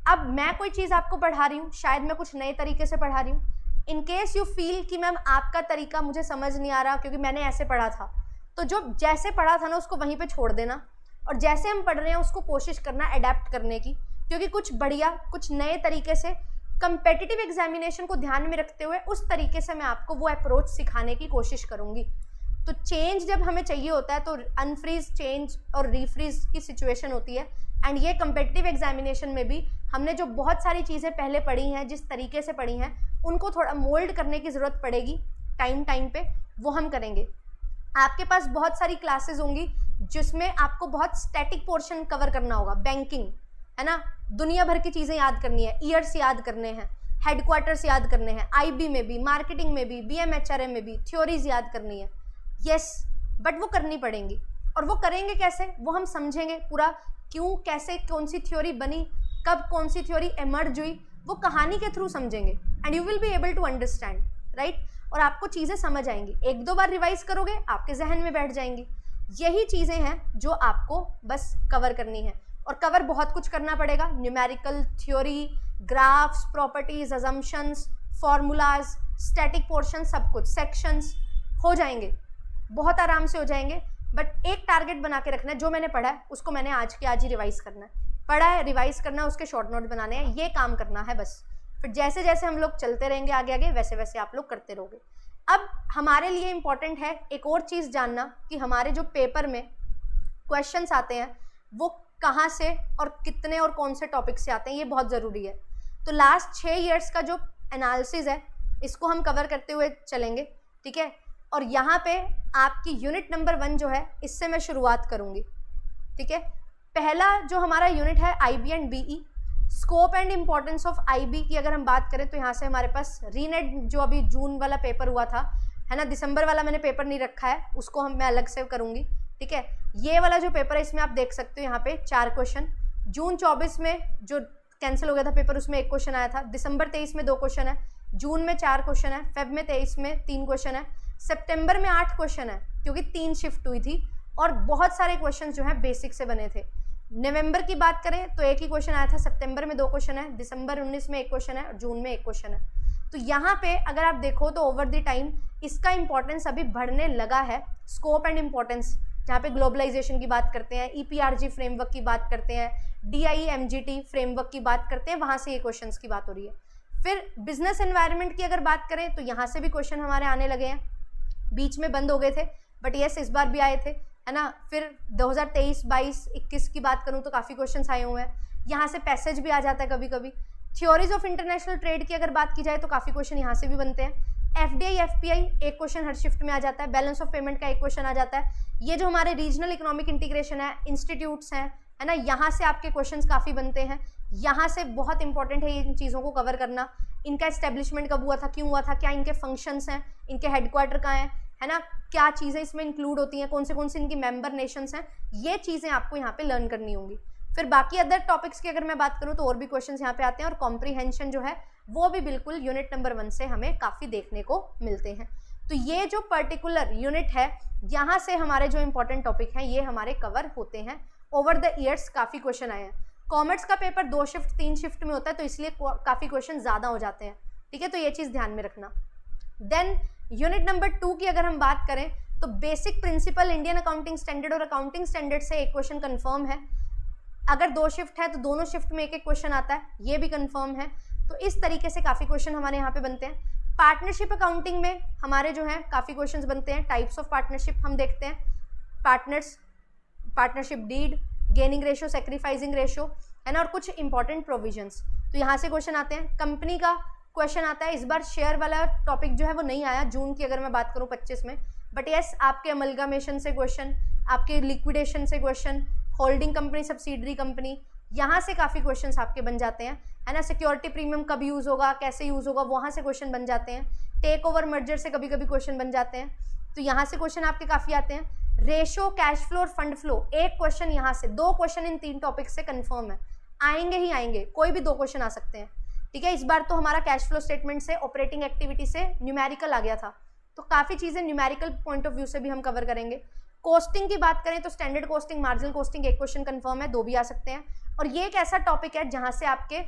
अब मैं कोई चीज़ आपको पढ़ा रही हूँ, शायद मैं कुछ नए तरीके से पढ़ा रही हूँ। इन केस यू फील कि मैम आपका तरीका मुझे समझ नहीं आ रहा क्योंकि मैंने ऐसे पढ़ा था, तो जो जैसे पढ़ा था ना उसको वहीं पे छोड़ देना, और जैसे हम पढ़ रहे हैं उसको कोशिश करना अडेप्ट करने की, क्योंकि कुछ बढ़िया कुछ नए तरीके से कंपेटिटिव एग्जामिनेशन को ध्यान में रखते हुए उस तरीके से मैं आपको वो अप्रोच सिखाने की कोशिश करूँगी। तो चेंज जब हमें चाहिए होता है तो अनफ्रीज, चेंज और रीफ्रीज की सिचुएशन होती है। एंड ये कंपेटिटिव एग्जामिनेशन में भी हमने जो बहुत सारी चीज़ें पहले पढ़ी हैं, जिस तरीके से पढ़ी हैं, उनको थोड़ा मोल्ड करने की ज़रूरत पड़ेगी टाइम पे, वो हम करेंगे। आपके पास बहुत सारी क्लासेस होंगी जिसमें आपको बहुत स्टैटिक पोर्शन कवर करना होगा, बैंकिंग, है ना, दुनिया भर की चीज़ें याद करनी है, ईयर्स याद करने हैं, हेडक्वार्टर्स याद करने हैं, आईबी में भी, मार्केटिंग में भी, बीएमएचआरएम में भी थ्योरीज याद करनी है। यस, बट वो करनी पड़ेंगी। और वो करेंगे कैसे, वो हम समझेंगे पूरा, क्यों, कैसे, कौन सी थ्योरी बनी, कब कौन सी थ्योरी एमर्ज हुई, वो कहानी के थ्रू समझेंगे and you will be able to understand, right. और आपको चीज़ें समझ आएंगी, 1-2 बार रिवाइज करोगे आपके जहन में बैठ जाएंगी। यही चीज़ें हैं जो आपको बस कवर करनी है, और कवर बहुत कुछ करना पड़ेगा, numerical, theory, graphs, properties, assumptions, formulas, static portion, सब कुछ, सेक्शंस हो जाएंगे, बहुत आराम से हो जाएंगे। बट एक टारगेट बना के रखना है, जो मैंने पढ़ा है उसको मैंने आज के आज ही रिवाइज करना है, पढ़ा है रिवाइज करना है, उसके शॉर्ट नोट बनाने हैं, ये काम करना है बस। फिर जैसे जैसे हम लोग चलते रहेंगे आगे आगे, वैसे वैसे आप लोग करते रहोगे। अब हमारे लिए इम्पॉर्टेंट है एक और चीज़ जानना कि हमारे जो पेपर में क्वेश्चंस आते हैं वो कहाँ से और कितने और कौन से टॉपिक से आते हैं, ये बहुत ज़रूरी है। तो लास्ट 6 ईयर्स का जो एनालिसिस है इसको हम कवर करते हुए चलेंगे, ठीक है। और यहाँ पे आपकी यूनिट नंबर 1 जो है, इससे मैं शुरुआत करूँगी, ठीक है। पहला जो हमारा यूनिट है IB and BE, scope and importance of IB की अगर हम बात करें तो यहाँ से हमारे पास रीनेट जो अभी जून वाला पेपर हुआ था, है ना, दिसंबर वाला मैंने पेपर नहीं रखा है, उसको मैं अलग से करूँगी, ठीक है। ये वाला जो पेपर है इसमें आप देख सकते हो यहाँ पे 4 क्वेश्चन, जून 24 में जो कैंसिल हो गया था पेपर उसमें 1 क्वेश्चन आया था, दिसंबर 23 में 2 क्वेश्चन है, जून में 4 क्वेश्चन है, फेब में 23 में 3 क्वेश्चन है, सितंबर में 8 क्वेश्चन है क्योंकि 3 शिफ्ट हुई थी, और बहुत सारे क्वेश्चन जो हैं बेसिक से बने थे। नवंबर की बात करें तो 1 ही क्वेश्चन आया था, सितंबर में 2 क्वेश्चन है, दिसंबर 19 में 1 क्वेश्चन है और जून में 1 क्वेश्चन है। तो यहाँ पे अगर आप देखो तो ओवर द टाइम इसका इंपॉर्टेंस अभी बढ़ने लगा है। स्कोप एंड इम्पोर्टेंस जहाँ पे ग्लोबलाइजेशन की बात करते हैं, EPRG फ्रेमवर्क की बात करते हैं, DIMGT फ्रेमवर्क की बात करते हैं, वहाँ से ये क्वेश्चन की बात हो रही है। फिर बिजनेस एनवायरनमेंट की अगर बात करें तो यहाँ से भी क्वेश्चन हमारे आने लगे हैं, बीच में बंद हो गए थे बट यस इस बार भी आए थे, है ना। फिर 2023, 22, 21 की बात करूँ तो काफ़ी क्वेश्चंस आए हुए हैं, यहाँ से पैसेज भी आ जाता है कभी कभी। थ्योरीज ऑफ इंटरनेशनल ट्रेड की अगर बात की जाए तो काफ़ी क्वेश्चन यहाँ से भी बनते हैं। FDI FPI 1 क्वेश्चन हर शिफ्ट में आ जाता है, बैलेंस ऑफ पेमेंट का 1 क्वेश्चन आ जाता है। ये जो हमारे रीजनल इकोनॉमिक इंटीग्रेशन है, इंस्टीट्यूट्स हैं, है ना, यहाँ से आपके क्वेश्चंस काफ़ी बनते हैं, यहाँ से बहुत इंपॉर्टेंट है इन चीज़ों को कवर करना। इनका एस्टेब्लिशमेंट कब हुआ था, क्यों हुआ था, क्या इनके फंक्शंस हैं, इनके हेडक्वार्टर कहाँ है ना, क्या चीज़ें इसमें इंक्लूड होती हैं, कौन से इनकी मेंबर नेशंस हैं, ये चीज़ें आपको यहाँ पे लर्न करनी होंगी। फिर बाकी अदर टॉपिक्स की अगर मैं बात करूँ तो और भी क्वेश्चंस यहाँ पे आते हैं, और कॉम्प्रीहेंशन जो है वो भी बिल्कुल यूनिट नंबर 1 से हमें काफ़ी देखने को मिलते हैं। तो ये जो पर्टिकुलर यूनिट है, यहाँ से हमारे जो इंपॉर्टेंट टॉपिक हैं ये हमारे कवर होते हैं। ओवर द ईयर्स काफ़ी क्वेश्चन आए हैं। कॉमर्स का पेपर 2 शिफ्ट 3 शिफ्ट में होता है, तो इसलिए काफ़ी क्वेश्चन ज़्यादा हो जाते हैं, ठीक है, तो ये चीज़ ध्यान में रखना। देन यूनिट नंबर 2 की अगर हम बात करें तो basic principle Indian accounting standard और अकाउंटिंग स्टैंडर्ड से एक क्वेश्चन कंफर्म है। अगर 2 शिफ्ट है तो दोनों शिफ्ट में एक एक क्वेश्चन आता है, ये भी कंफर्म है। तो इस तरीके से काफ़ी क्वेश्चन हमारे यहाँ पे बनते हैं। पार्टनरशिप अकाउंटिंग में हमारे जो है काफ़ी क्वेश्चंस बनते हैं। टाइप्स ऑफ पार्टनरशिप हम देखते हैं, partners, partnership deed, gaining ratio, sacrificing ratio, है ना, और कुछ इंपॉर्टेंट प्रोविजंस, तो यहाँ से क्वेश्चन आते हैं। कंपनी का क्वेश्चन आता है। इस बार शेयर वाला टॉपिक जो है वो नहीं आया जून की अगर मैं बात करूँ 25 में, बट यस आपके अमलगामेशन से क्वेश्चन, आपके लिक्विडेशन से question, holding company, subsidiary company, यहाँ से काफ़ी क्वेश्चंस आपके बन जाते हैं, है ना। सिक्योरिटी प्रीमियम कब यूज़ होगा, कैसे यूज़ होगा, वहाँ से क्वेश्चन बन जाते हैं। टेक ओवर मर्जर से कभी कभी क्वेश्चन बन जाते हैं, तो यहाँ से क्वेश्चन आपके काफ़ी आते हैं। रेशो, कैश फ्लो और फंड फ्लो, एक क्वेश्चन यहाँ से, 2 क्वेश्चन इन 3 टॉपिक से कन्फर्म है, आएंगे ही आएंगे, कोई भी 2 क्वेश्चन आ सकते हैं, ठीक है। इस बार तो हमारा कैश फ्लो स्टेटमेंट से, ऑपरेटिंग एक्टिविटी से न्यूमेरिकल आ गया था, तो काफ़ी चीज़ें न्यूमेरिकल पॉइंट ऑफ व्यू से भी हम कवर करेंगे। कॉस्टिंग की बात करें तो स्टैंडर्ड कॉस्टिंग, मार्जिनल कॉस्टिंग, एक क्वेश्चन कंफर्म है, 2 भी आ सकते हैं। और ये एक ऐसा टॉपिक है जहाँ से आपके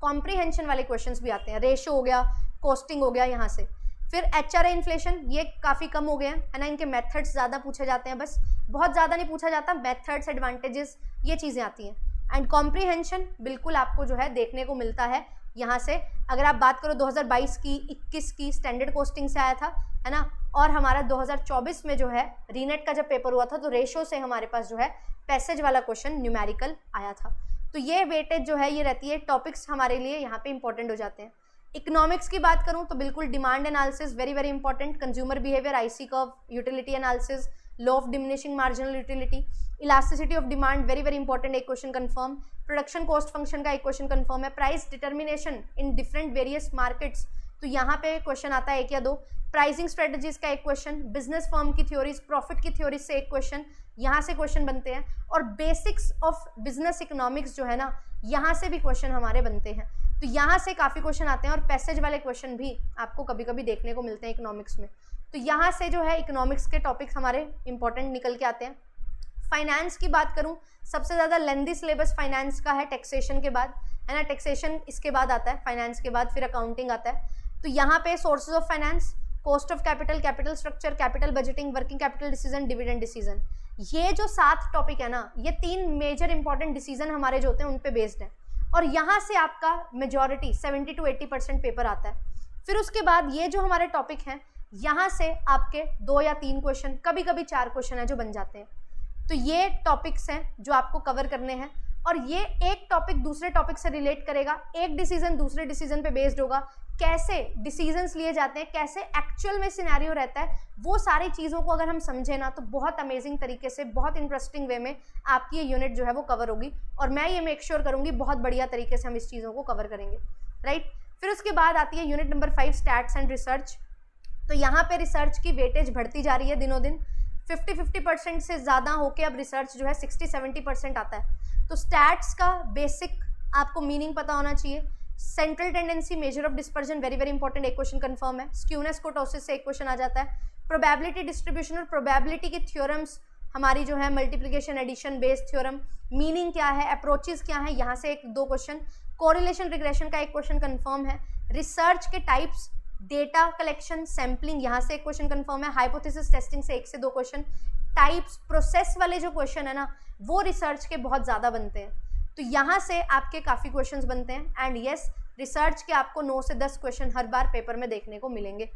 कॉम्प्रीहेंशन वाले क्वेश्चंस भी आते हैं। रेशो हो गया, कॉस्टिंग हो गया यहाँ से। फिर HRA इन्फ्लेशन, ये काफ़ी कम हो गए हैं, है ना, इनके मेथड्स ज़्यादा पूछे जाते हैं, बस बहुत ज़्यादा नहीं पूछा जाता, मेथड्स, एडवांटेजेस, ये चीज़ें आती हैं। एंड कॉम्प्रीहेंशन बिल्कुल आपको जो है देखने को मिलता है यहाँ से। अगर आप बात करो 2022 की, 21 की स्टैंडर्ड कॉस्टिंग से आया था, है ना, और हमारा 2024 में जो है रीनेट का जब पेपर हुआ था तो रेशो से हमारे पास जो है पैसेज वाला क्वेश्चन न्यूमेरिकल आया था। तो ये वेटेज जो है ये रहती है, टॉपिक्स हमारे लिए यहाँ पे इंपॉर्टेंट हो जाते हैं। इकोनॉमिक्स की बात करूँ तो बिल्कुल demand analysis very very important, consumer behaviour, IC curve, utility analysis, law of diminishing marginal utility, elasticity of demand very very important, एक question confirm. Production cost function का एक क्वेश्चन कंफर्म है। Price determination in different various markets, तो यहाँ पे क्वेश्चन आता है 1 या 2। प्राइसिंग स्ट्रेटजीज का एक क्वेश्चन, बिजनेस फर्म की थ्योरीज, प्रॉफिट की थ्योरीज से एक क्वेश्चन, यहाँ से क्वेश्चन बनते हैं। और बेसिक्स ऑफ बिजनेस इकोनॉमिक्स जो है ना, यहाँ से भी क्वेश्चन हमारे बनते हैं, तो यहाँ से काफ़ी क्वेश्चन आते हैं। और पैसेज वाले क्वेश्चन भी आपको कभी कभी देखने को मिलते हैं इकोनॉमिक्स में, तो यहाँ से जो है इकोनॉमिक्स के टॉपिक्स हमारे इंपॉर्टेंट निकल के आते हैं। फाइनेंस की बात करूँ, सबसे ज़्यादा लेंदी सिलेबस फाइनेंस का है टैक्सेशन के बाद, है ना, टैक्सेशन इसके बाद आता है, फाइनेंस के बाद फिर अकाउंटिंग आता है। तो यहाँ पे sources of finance, cost of capital, capital structure, capital budgeting, working capital decision, dividend decision, ये जो 7 टॉपिक है ना, ये 3 मेजर इंपॉर्टेंट डिसीजन हमारे जो होते हैं उन पे बेस्ड है, और यहाँ से आपका मेजॉरिटी 70 to 80% पेपर आता है। फिर उसके बाद ये जो हमारे टॉपिक हैं, यहाँ से आपके 2 या 3 क्वेश्चन, कभी कभी 4 क्वेश्चन है जो बन जाते हैं। तो ये टॉपिक्स हैं जो आपको कवर करने हैं, और ये एक टॉपिक दूसरे टॉपिक से रिलेट करेगा, एक डिसीजन दूसरे डिसीजन पे बेस्ड होगा, कैसे डिसीजंस लिए जाते हैं, कैसे एक्चुअल में सिनेरियो रहता है, वो सारी चीज़ों को अगर हम समझें ना तो बहुत अमेजिंग तरीके से, बहुत इंटरेस्टिंग वे में आपकी ये यूनिट जो है वो कवर होगी, और मैं ये मेक श्योर करूँगी बहुत बढ़िया तरीके से हम इस चीज़ों को कवर करेंगे, राइट। फिर उसके बाद आती है unit number 5 stats and research. तो यहाँ पे रिसर्च की वेटेज बढ़ती जा रही है दिनों दिन, 50-50% से ज़्यादा होके अब रिसर्च जो है 60-70% आता है। तो स्टैट्स का बेसिक आपको मीनिंग पता होना चाहिए। Central tendency, measure of dispersion very very important, एक क्वेश्चन कंफर्म है। स्क्यूनेस कोटोसिस से एक क्वेश्चन आ जाता है। प्रोबेबिलिटी डिस्ट्रीब्यूशन और प्रोबेबिलिटी की थ्योरम्स हमारी जो है, multiplication addition based theorem, meaning क्या है, अप्रोचेस क्या है, यहाँ से 1-2 क्वेश्चन। कोरिलेशन रिग्रेशन का एक क्वेश्चन कंफर्म है। रिसर्च के टाइप्स, डेटा कलेक्शन, सैम्पलिंग, यहाँ से एक क्वेश्चन कंफर्म है। हाइपोथेसिस टेस्टिंग से 1 से 2 क्वेश्चन। टाइप्स, प्रोसेस वाले जो क्वेश्चन है ना, वो रिसर्च के बहुत ज़्यादा बनते हैं, तो यहाँ से आपके काफ़ी क्वेश्चंस बनते हैं। एंड यस, रिसर्च के आपको 9 से 10 क्वेश्चन हर बार पेपर में देखने को मिलेंगे,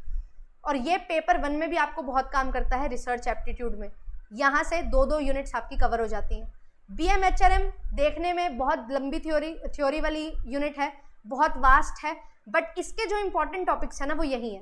और ये पेपर 1 में भी आपको बहुत काम करता है रिसर्च एप्टीट्यूड में। यहाँ से 2-2 यूनिट्स आपकी कवर हो जाती हैं। BMHRM देखने में बहुत लंबी थ्योरी वाली यूनिट है, बहुत वास्ट है, बट इसके जो इंपॉर्टेंट टॉपिक्स है ना वो यही है।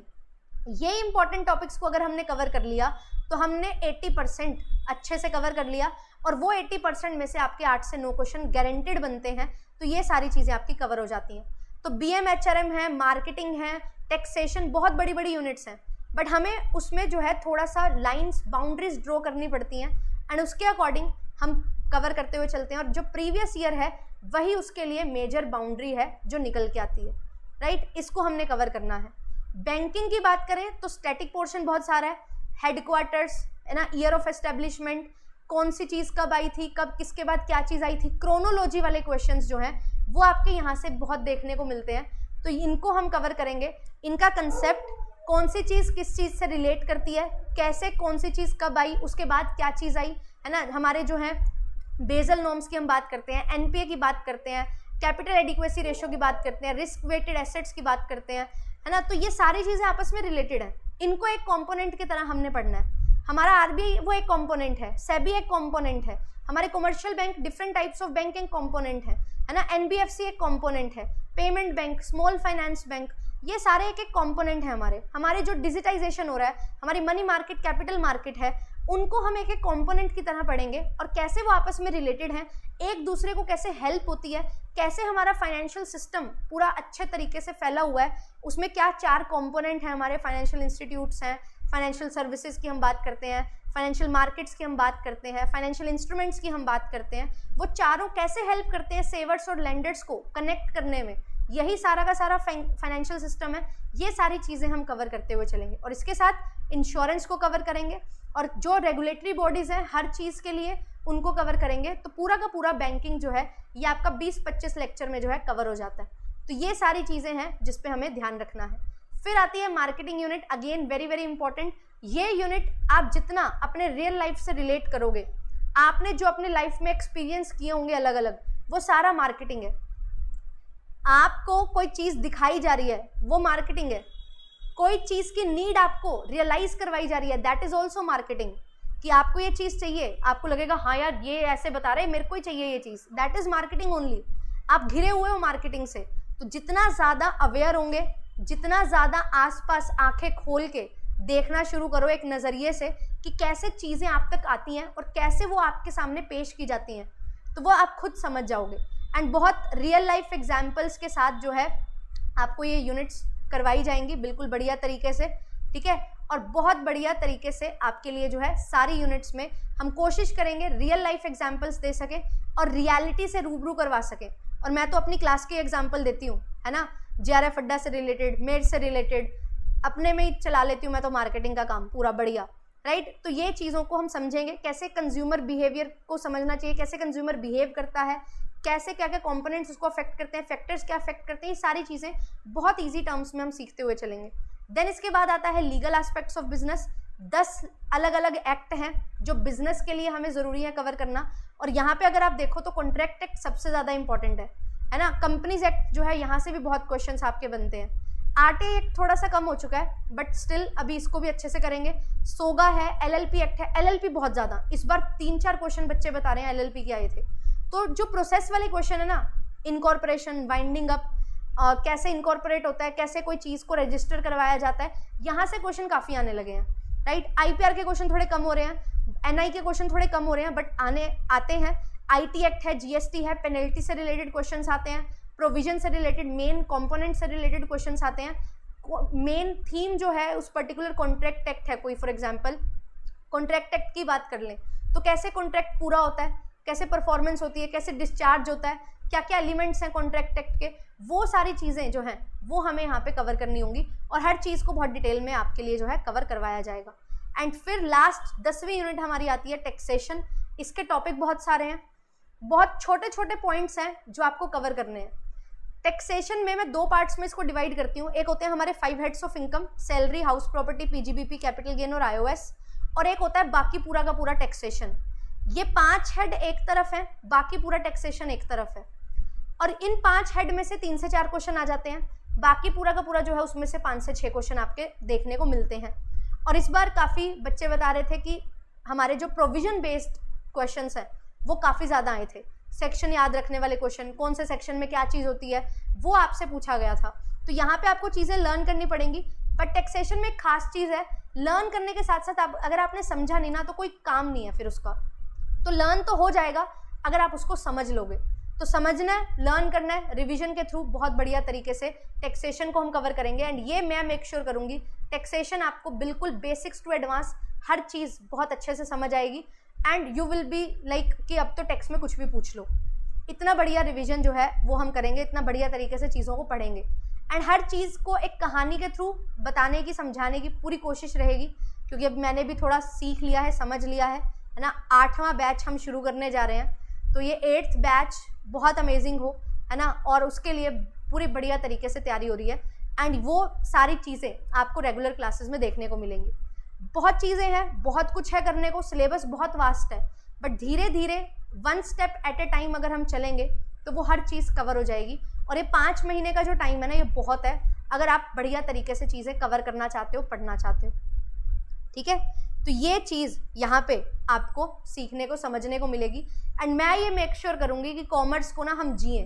ये इंपॉर्टेंट टॉपिक्स को अगर हमने कवर कर लिया तो हमने 80% अच्छे से कवर कर लिया, और वो 80% में से आपके 8 से 9 क्वेश्चन गारंटेड बनते हैं, तो ये सारी चीज़ें आपकी कवर हो जाती हैं। तो BMHRM है, मार्केटिंग है, टैक्सेशन, बहुत बड़ी बड़ी यूनिट्स हैं, बट हमें उसमें जो है थोड़ा सा लाइंस, बाउंड्रीज ड्रॉ करनी पड़ती हैं एंड उसके अकॉर्डिंग हम कवर करते हुए चलते हैं, और जो प्रीवियस ईयर है वही उसके लिए मेजर बाउंड्री है जो निकल के आती है, राइट। इसको हमने कवर करना है। बैंकिंग की बात करें तो स्टैटिक पोर्शन बहुत सारा है, हेडक्वार्टर्स है ना, ईयर ऑफ एस्टेब्लिशमेंट, कौन सी चीज़ कब आई थी, कब किसके बाद क्या चीज़ आई थी, क्रोनोलॉजी वाले क्वेश्चंस जो हैं वो आपके यहाँ से बहुत देखने को मिलते हैं, तो इनको हम कवर करेंगे। इनका कंसेप्ट, कौन सी चीज़ किस चीज़ से रिलेट करती है, कैसे कौन सी चीज़ कब आई, उसके बाद क्या चीज़ आई, है ना। हमारे जो हैं बेसल नॉर्म्स की हम बात करते हैं, NPA की बात करते हैं, कैपिटल एडिक्वेसी रेशियो की बात करते हैं, रिस्क वेटेड एसेट्स की बात करते हैं, है ना। तो ये सारी चीज़ें आपस में रिलेटेड हैं, इनको एक कंपोनेंट की तरह हमने पढ़ना है। हमारा RBI वो एक कंपोनेंट है, SEBI एक कंपोनेंट है, हमारे commercial bank, different types of bank एक कंपोनेंट है ना, NBFC एक कंपोनेंट है, payment bank, small finance bank, ये सारे एक एक कंपोनेंट है हमारे जो डिजिटाइजेशन हो रहा है, हमारी मनी मार्केट, कैपिटल मार्केट है, उनको हम एक एक कंपोनेंट की तरह पढ़ेंगे और कैसे वो आपस में रिलेटेड हैं, एक दूसरे को कैसे हेल्प होती है, कैसे हमारा फाइनेंशियल सिस्टम पूरा अच्छे तरीके से फैला हुआ है, उसमें क्या 4 कंपोनेंट हैं, हमारे फाइनेंशियल इंस्टीट्यूट्स हैं, फाइनेंशियल सर्विसेज की हम बात करते हैं, फाइनेंशियल मार्केट्स की हम बात करते हैं, फाइनेंशियल इंस्ट्रूमेंट्स की हम बात करते हैं, वो चारों कैसे हेल्प करते हैं सेवर्स और लेंडर्स को कनेक्ट करने में, यही सारा का सारा फाइनेंशियल सिस्टम है। ये सारी चीज़ें हम कवर करते हुए चलेंगे और इसके साथ इंश्योरेंस को कवर करेंगे और जो रेगुलेटरी बॉडीज़ हैं हर चीज़ के लिए उनको कवर करेंगे। तो पूरा का पूरा बैंकिंग जो है ये आपका 20-25 लेक्चर में जो है कवर हो जाता है। तो ये सारी चीज़ें हैं जिस पे हमें ध्यान रखना है। फिर आती है marketing unit, again very very important. ये यूनिट आप जितना अपने रियल लाइफ से रिलेट करोगे, आपने जो अपने लाइफ में एक्सपीरियंस किए होंगे अलग अलग, वो सारा मार्केटिंग है। आपको कोई चीज़ दिखाई जा रही है वो मार्केटिंग है, कोई चीज़ की नीड आपको रियलाइज करवाई जा रही है, दैट इज ऑल्सो मार्केटिंग। कि आपको ये चीज़ चाहिए, आपको लगेगा हाँ यार ये ऐसे बता रहे हैं, मेरे को ही चाहिए ये चीज़, दैट इज मार्केटिंग ओनली। आप घिरे हुए हो मार्केटिंग से, तो जितना ज़्यादा अवेयर होंगे, जितना ज़्यादा आसपास आंखें खोल के देखना शुरू करो एक नज़रिए से कि कैसे चीज़ें आप तक आती हैं और कैसे वो आपके सामने पेश की जाती हैं, तो वो आप खुद समझ जाओगे। एंड बहुत रियल लाइफ एग्जाम्पल्स के साथ जो है आपको ये यूनिट्स करवाई जाएंगी बिल्कुल बढ़िया तरीके से, ठीक है। और बहुत बढ़िया तरीके से आपके लिए जो है सारी यूनिट्स में हम कोशिश करेंगे रियल लाइफ एग्जाम्पल्स दे सकें और रियलिटी से रूबरू करवा सकें। और मैं तो अपनी क्लास के एग्जाम्पल देती हूँ, है ना, JRF अड्डा से रिलेटेड, मेड से रिलेटेड, अपने में ही चला लेती हूँ मैं तो मार्केटिंग का काम पूरा बढ़िया, राइट। तो ये चीज़ों को हम समझेंगे, कैसे कंज्यूमर बिहेवियर को समझना चाहिए, कैसे कंज्यूमर बिहेव करता है, कैसे क्या क्या कंपोनेंट्स उसको अफेक्ट करते हैं, फैक्टर्स क्या अफेक्ट करते हैं, ये सारी चीज़ें बहुत इजी टर्म्स में हम सीखते हुए चलेंगे। देन इसके बाद आता है लीगल एस्पेक्ट्स ऑफ बिजनेस। 10 अलग अलग एक्ट हैं जो बिजनेस के लिए हमें ज़रूरी है कवर करना। और यहाँ पे अगर आप देखो तो कॉन्ट्रैक्ट एक्ट सबसे ज़्यादा इंपॉर्टेंट है ना। कंपनीज एक्ट जो है यहाँ से भी बहुत क्वेश्चंस आपके बनते हैं। RTA एक्ट थोड़ा सा कम हो चुका है बट स्टिल अभी इसको भी अच्छे से करेंगे। सोगा है, LLP एक्ट है, LLP बहुत ज़्यादा, इस बार 3-4 क्वेश्चन बच्चे बता रहे हैं LLP के आए थे। तो जो प्रोसेस वाले क्वेश्चन है ना, इनकॉर्पोरेशन, वाइंडिंग अप, कैसे इनकॉर्पोरेट होता है, कैसे कोई चीज़ को रजिस्टर करवाया जाता है, यहाँ से क्वेश्चन काफ़ी आने लगे हैं, राइट। IPR के क्वेश्चन थोड़े कम हो रहे हैं, NI के क्वेश्चन थोड़े कम हो रहे हैं बट आते हैं। IT एक्ट है, GST है, पेनल्टी से रिलेटेड क्वेश्चन आते हैं, प्रोविजन से रिलेटेड, मेन कंपोनेंट से रिलेटेड क्वेश्चन आते हैं। मेन थीम जो है उस पर्टिकुलर कॉन्ट्रैक्ट एक्ट है, कोई फॉर एग्जांपल कॉन्ट्रैक्ट एक्ट की बात कर लें तो कैसे कॉन्ट्रैक्ट पूरा होता है, कैसे परफॉर्मेंस होती है, कैसे डिस्चार्ज होता है, क्या क्या एलिमेंट्स हैं कॉन्ट्रैक्ट एक्ट के, वो सारी चीज़ें जो हैं वो हमें यहाँ पे कवर करनी होंगी और हर चीज़ को बहुत डिटेल में आपके लिए जो है कवर करवाया जाएगा। एंड फिर लास्ट 10वीं यूनिट हमारी आती है टैक्सेशन। इसके टॉपिक बहुत सारे हैं, बहुत छोटे छोटे पॉइंट्स हैं जो आपको कवर करने हैं। टैक्सेशन में मैं 2 पार्ट्स में इसको डिवाइड करती हूँ। एक होते हैं हमारे 5 heads of income, salary, house property, PGBP, capital gain और IOS, और एक होता है बाकी पूरा का पूरा टैक्सेशन। ये 5 हेड एक तरफ है, बाकी पूरा टैक्सेशन एक तरफ है। और इन 5 हेड में से 3 से 4 क्वेश्चन आ जाते हैं, बाकी पूरा का पूरा जो है उसमें से 5 से 6 क्वेश्चन आपके देखने को मिलते हैं। और इस बार काफ़ी बच्चे बता रहे थे कि हमारे जो प्रोविजन बेस्ड क्वेश्चंस हैं वो काफ़ी ज़्यादा आए थे। सेक्शन याद रखने वाले क्वेश्चन, कौन से सेक्शन में क्या चीज़ होती है, वो आपसे पूछा गया था। तो यहाँ पे आपको चीज़ें लर्न करनी पड़ेंगी। बट टैक्सेशन में एक खास चीज़ है, लर्न करने के साथ साथ अगर आपने समझा नहीं ना तो कोई काम नहीं है फिर उसका। तो लर्न तो हो जाएगा अगर आप उसको समझ लोगे। तो समझना है, लर्न करना है, रिवीजन के थ्रू बहुत बढ़िया तरीके से टैक्सेशन को हम कवर करेंगे। एंड ये मैं मेक श्योर करूंगी टैक्सेशन आपको बिल्कुल बेसिक्स टू एडवांस हर चीज़ बहुत अच्छे से समझ आएगी। And you will be like कि अब तो टैक्स में कुछ भी पूछ लो। इतना बढ़िया रिवीजन जो है वो हम करेंगे, इतना बढ़िया तरीके से चीज़ों को पढ़ेंगे। एंड हर चीज़ को एक कहानी के थ्रू बताने की, समझाने की पूरी कोशिश रहेगी, क्योंकि अब मैंने भी थोड़ा सीख लिया है, समझ लिया है ना। 8वां बैच हम शुरू करने जा रहे हैं, तो ये 8th बैच बहुत अमेजिंग हो, है ना, और उसके लिए पूरी बढ़िया तरीके से तैयारी हो रही है। एंड वो सारी चीज़ें आपको रेगुलर क्लासेस में देखने को मिलेंगी। बहुत चीज़ें हैं, बहुत कुछ है करने को, सिलेबस बहुत वास्ट है, बट धीरे धीरे 1 स्टेप एट ए टाइम अगर हम चलेंगे तो वो हर चीज़ कवर हो जाएगी। और ये 5 महीने का जो टाइम है ना, ये बहुत है अगर आप बढ़िया तरीके से चीज़ें कवर करना चाहते हो, पढ़ना चाहते हो। ठीक है, तो ये चीज़ यहाँ पे आपको सीखने को, समझने को मिलेगी। एंड मैं ये मेक श्योर करूँगी कि कॉमर्स को ना हम जिए,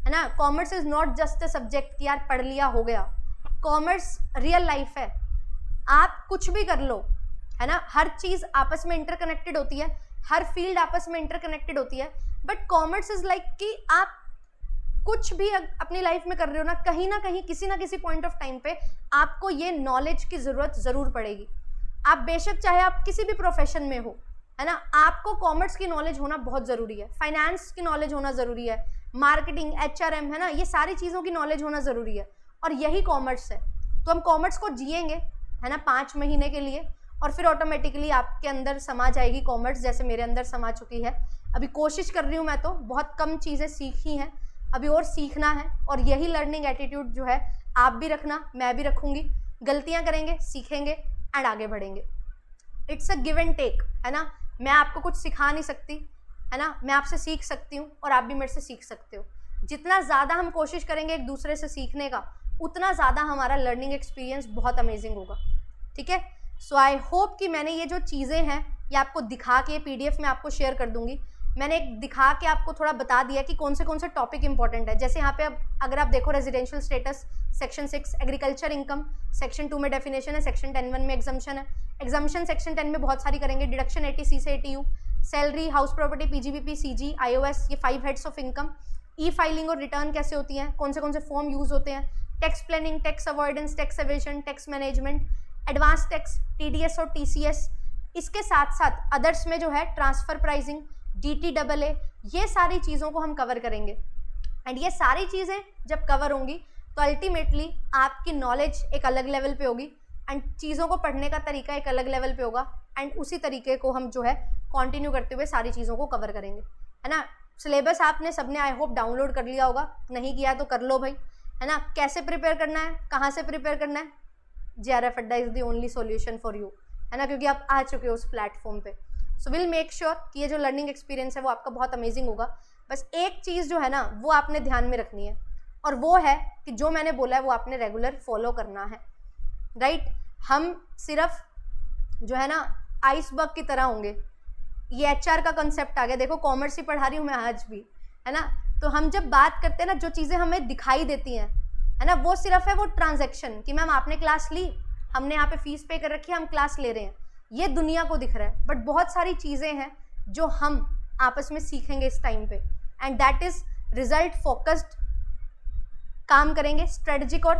है ना। Commerce is not just a subject कि यार पढ़ लिया हो गया। कॉमर्स रियल लाइफ है, आप कुछ भी कर लो, है ना। हर चीज़ आपस में इंटरकनेक्टेड होती है, हर फील्ड आपस में इंटरकनेक्टेड होती है। बट कॉमर्स इज़ लाइक कि आप कुछ भी अपनी लाइफ में कर रहे हो ना कहीं किसी ना किसी पॉइंट ऑफ टाइम पे आपको ये नॉलेज की ज़रूरत ज़रूर पड़ेगी। आप बेशक चाहे आप किसी भी प्रोफेशन में हो, है ना, आपको कॉमर्स की नॉलेज होना बहुत ज़रूरी है, फाइनेंस की नॉलेज होना ज़रूरी है, मार्केटिंग, HRM, है ना, ये सारी चीज़ों की नॉलेज होना ज़रूरी है। और यही कॉमर्स है। तो हम कॉमर्स को जिएंगे, है ना, 5 महीने के लिए, और फिर ऑटोमेटिकली आपके अंदर समा जाएगी कॉमर्स, जैसे मेरे अंदर समा चुकी है। अभी कोशिश कर रही हूँ मैं, तो बहुत कम चीज़ें सीखी हैं, अभी और सीखना है। और यही लर्निंग एटीट्यूड जो है आप भी रखना, मैं भी रखूँगी। गलतियाँ करेंगे, सीखेंगे एंड आगे बढ़ेंगे। It's a give and take, है ना। मैं आपको कुछ सिखा नहीं सकती, है ना, मैं आपसे सीख सकती हूँ और आप भी मेरे से सीख सकते हो। जितना ज़्यादा हम कोशिश करेंगे एक दूसरे से सीखने का, उतना ज़्यादा हमारा लर्निंग एक्सपीरियंस बहुत अमेजिंग होगा। ठीक है, सो आई होप कि मैंने ये जो चीज़ें हैं ये आपको दिखा के, PDF में आपको शेयर कर दूंगी। मैंने एक दिखा के आपको थोड़ा बता दिया कि कौन से टॉपिक इंपॉर्टेंट है। जैसे यहाँ पे अब अगर आप देखो residential status section 6, agriculture income section 2 में डेफिनेशन है, सेक्शन 10(1) में एग्जम्पशन है। एग्जम्पशन सेक्शन 10 में बहुत सारी करेंगे, डिडक्शन 80C से 80U, salary, house property, PGBP, CG, IOS, ये 5 heads of income, E filing और रिटर्न कैसे होती हैं, कौन से फॉर्म यूज होते हैं, tax planning, tax avoidance, tax evasion, tax management, advance tax, TDS और TCS। इसके साथ साथ अदर्स में जो है ट्रांसफर प्राइसिंग, DTAA, ये सारी चीज़ों को हम कवर करेंगे। एंड ये सारी चीज़ें जब कवर होंगी तो अल्टीमेटली आपकी नॉलेज एक अलग लेवल पे होगी एंड चीज़ों को पढ़ने का तरीका एक अलग लेवल पे होगा। एंड उसी तरीके को हम जो है कंटिन्यू करते हुए सारी चीज़ों को कवर करेंगे, है ना। सिलेबस आपने सबने आई होप डाउनलोड कर लिया होगा, नहीं किया तो कर लो भाई, है ना। कैसे प्रिपेयर करना है, कहाँ से प्रिपेयर करना है, JRF अड्डा is the only solution for you, है ना, क्योंकि आप आ चुके हो उस प्लेटफॉर्म पे। सो विल मेक श्योर कि ये जो लर्निंग एक्सपीरियंस है वो आपका बहुत अमेजिंग होगा। बस एक चीज़ जो है ना वो आपने ध्यान में रखनी है, और वो है कि जो मैंने बोला है वो आपने रेगुलर फॉलो करना है, राइट। हम सिर्फ जो है ना आइसबर्ग की तरह होंगे। ये HR का कंसेप्ट आ गया, देखो कॉमर्स ही पढ़ा रही हूँ मैं आज भी, है ना। तो हम जब बात करते हैं ना, जो चीज़ें हमें दिखाई देती हैं, है ना, वो सिर्फ है वो ट्रांजैक्शन कि मैम आपने क्लास ली, हमने यहाँ पे फीस पे कर रखी है, हम क्लास ले रहे हैं, ये दुनिया को दिख रहा है। बट बहुत सारी चीज़ें हैं जो हम आपस में सीखेंगे इस टाइम पे, and that is result focused काम करेंगे, स्ट्रेटजिक और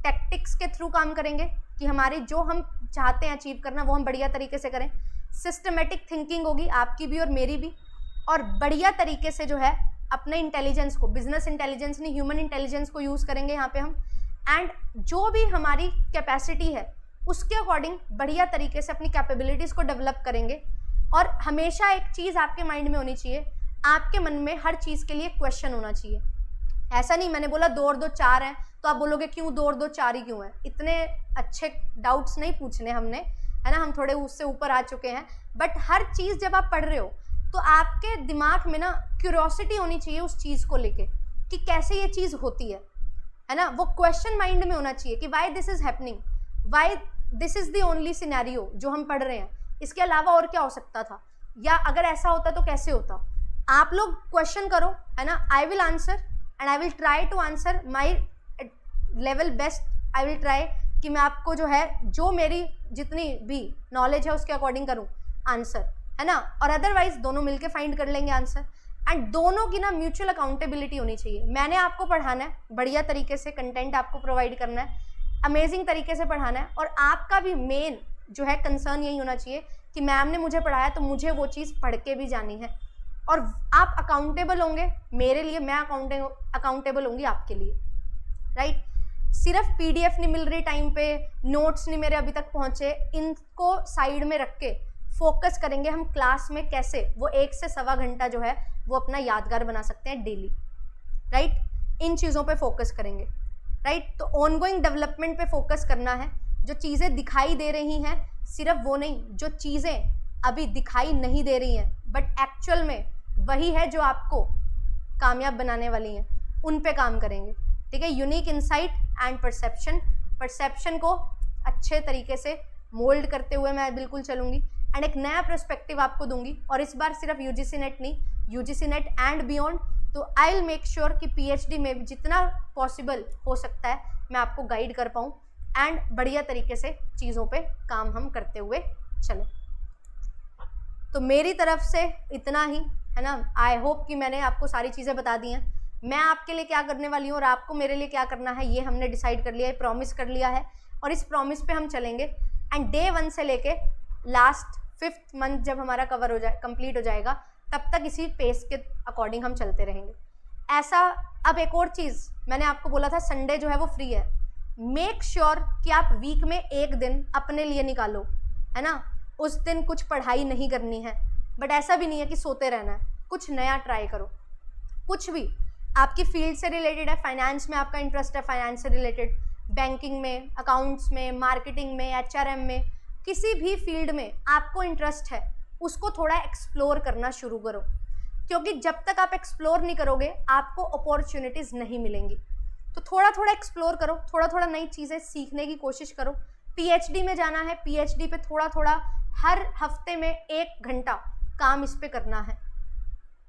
टैक्टिक्स के थ्रू काम करेंगे कि हमारे जो हम चाहते हैं अचीव करना वो हम बढ़िया तरीके से करें। सिस्टमेटिक थिंकिंग होगी आपकी भी और मेरी भी, और बढ़िया तरीके से जो है अपने इंटेलिजेंस को, बिजनेस इंटेलिजेंस नहीं ह्यूमन इंटेलिजेंस को यूज़ करेंगे यहाँ पे हम। एंड जो भी हमारी कैपेसिटी है उसके अकॉर्डिंग बढ़िया तरीके से अपनी कैपेबिलिटीज़ को डेवलप करेंगे। और हमेशा एक चीज़ आपके माइंड में होनी चाहिए, आपके मन में हर चीज़ के लिए क्वेश्चन होना चाहिए। ऐसा नहीं मैंने बोला 2 और 2 4 हैं तो आप बोलोगे क्यों 2 और 2 4 ही क्यों है। इतने अच्छे डाउट्स नहीं पूछने हमने, है ना, हम थोड़े उससे ऊपर आ चुके हैं। बट हर चीज़ जब आप पढ़ रहे हो तो आपके दिमाग में ना क्यूरियोसिटी होनी चाहिए उस चीज़ को लेके कि कैसे ये चीज़ होती है ना। वो क्वेश्चन माइंड में होना चाहिए कि why this is happening, why this is the only scenario जो हम पढ़ रहे हैं, इसके अलावा और क्या हो सकता था, या अगर ऐसा होता तो कैसे होता। आप लोग क्वेश्चन करो, है ना, I will answer and I will try to answer my level best. I will try कि मैं आपको जो है, जो मेरी जितनी भी नॉलेज है उसके अकॉर्डिंग करूँ आंसर, है ना। और अदरवाइज दोनों मिलके फाइंड कर लेंगे आंसर। एंड दोनों की ना म्यूचुअल अकाउंटेबिलिटी होनी चाहिए। मैंने आपको पढ़ाना है, बढ़िया तरीके से कंटेंट आपको प्रोवाइड करना है, अमेजिंग तरीके से पढ़ाना है, और आपका भी मेन जो है कंसर्न यही होना चाहिए कि मैम ने मुझे पढ़ाया तो मुझे वो चीज़ पढ़ के भी जानी है, और आप अकाउंटेबल होंगे मेरे लिए, मैं अकाउंटेबल होंगी आपके लिए, राइट। सिर्फ पीडीएफ नहीं मिल रही टाइम पे, नोट्स नहीं मेरे अभी तक पहुंचे, इनको साइड में रख के फोकस करेंगे हम क्लास में कैसे वो 1 से सवा घंटा जो है वो अपना यादगार बना सकते हैं डेली, राइट। इन चीज़ों पे फोकस करेंगे, राइट। तो ऑनगोइंग डेवलपमेंट पे फोकस करना है। जो चीज़ें दिखाई दे रही हैं सिर्फ वो नहीं, जो चीज़ें अभी दिखाई नहीं दे रही हैं बट एक्चुअल में वही है जो आपको कामयाब बनाने वाली हैं, उन पे काम करेंगे, ठीक है। यूनिक इंसाइट एंड परसेप्शन को अच्छे तरीके से मोल्ड करते हुए मैं बिल्कुल चलूँगी एंड एक नया पर्सपेक्टिव आपको दूंगी, और इस बार सिर्फ यूजीसी नेट नहीं, यूजीसी नेट एंड बियॉन्ड। तो आई विल मेक श्योर कि पीएचडी में भी जितना पॉसिबल हो सकता है मैं आपको गाइड कर पाऊँ एंड बढ़िया तरीके से चीज़ों पे काम हम करते हुए चलें। तो मेरी तरफ से इतना ही है ना। आई होप कि मैंने आपको सारी चीज़ें बता दी हैं। मैं आपके लिए क्या करने वाली हूँ और आपको मेरे लिए क्या करना है ये हमने डिसाइड कर लिया है, प्रॉमिस कर लिया है, और इस प्रॉमिस पे हम चलेंगे। एंड डे 1 से लेके लास्ट 5th मंथ जब हमारा कवर हो जाए, कंप्लीट हो जाएगा, तब तक इसी पेस के अकॉर्डिंग हम चलते रहेंगे। ऐसा अब एक और चीज़ मैंने आपको बोला था, संडे जो है वो फ्री है। मेक श्योर कि आप वीक में 1 दिन अपने लिए निकालो, है ना। उस दिन कुछ पढ़ाई नहीं करनी है, बट ऐसा भी नहीं है कि सोते रहना है, कुछ नया ट्राई करो। कुछ भी आपकी फील्ड से रिलेटेड है, फाइनेंस में आपका इंटरेस्ट है, फाइनेंस से रिलेटेड, बैंकिंग में, अकाउंट्स में, मार्केटिंग में, एचआरएम में, किसी भी फील्ड में आपको इंटरेस्ट है, उसको थोड़ा एक्सप्लोर करना शुरू करो, क्योंकि जब तक आप एक्सप्लोर नहीं करोगे आपको अपॉर्चुनिटीज़ नहीं मिलेंगी। तो थोड़ा थोड़ा एक्सप्लोर करो, थोड़ा थोड़ा नई चीज़ें सीखने की कोशिश करो। पीएचडी में जाना है, पीएचडी पे थोड़ा थोड़ा हर हफ्ते में 1 घंटा काम इस पे करना है।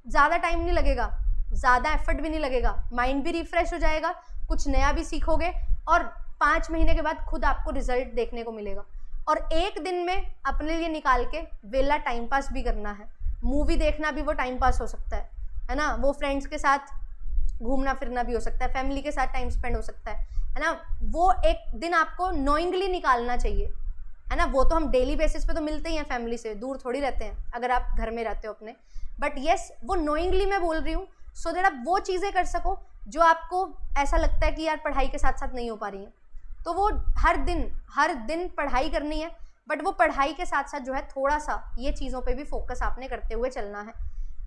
ज़्यादा टाइम नहीं लगेगा, ज़्यादा एफर्ट भी नहीं लगेगा, माइंड भी रिफ्रेश हो जाएगा, कुछ नया भी सीखोगे, और 5 महीने के बाद खुद आपको रिजल्ट देखने को मिलेगा। और 1 दिन में अपने लिए निकाल के वेला टाइम पास भी करना है। मूवी देखना भी वो टाइम पास हो सकता है ना। वो फ्रेंड्स के साथ घूमना फिरना भी हो सकता है, फैमिली के साथ टाइम स्पेंड हो सकता है ना। वो 1 दिन आपको नोइंगली निकालना चाहिए, है ना। वो तो हम डेली बेसिस पे तो मिलते ही हैं फैमिली से, दूर थोड़ी रहते हैं अगर आप घर में रहते हो अपने, बट येस वो नोइंगली मैं बोल रही हूँ, सो दैट आप वो चीज़ें कर सको जो आपको ऐसा लगता है कि यार पढ़ाई के साथ साथ नहीं हो पा रही हैं। तो वो हर दिन पढ़ाई करनी है, बट वो पढ़ाई के साथ साथ जो है थोड़ा सा ये चीज़ों पे भी फोकस आपने करते हुए चलना है,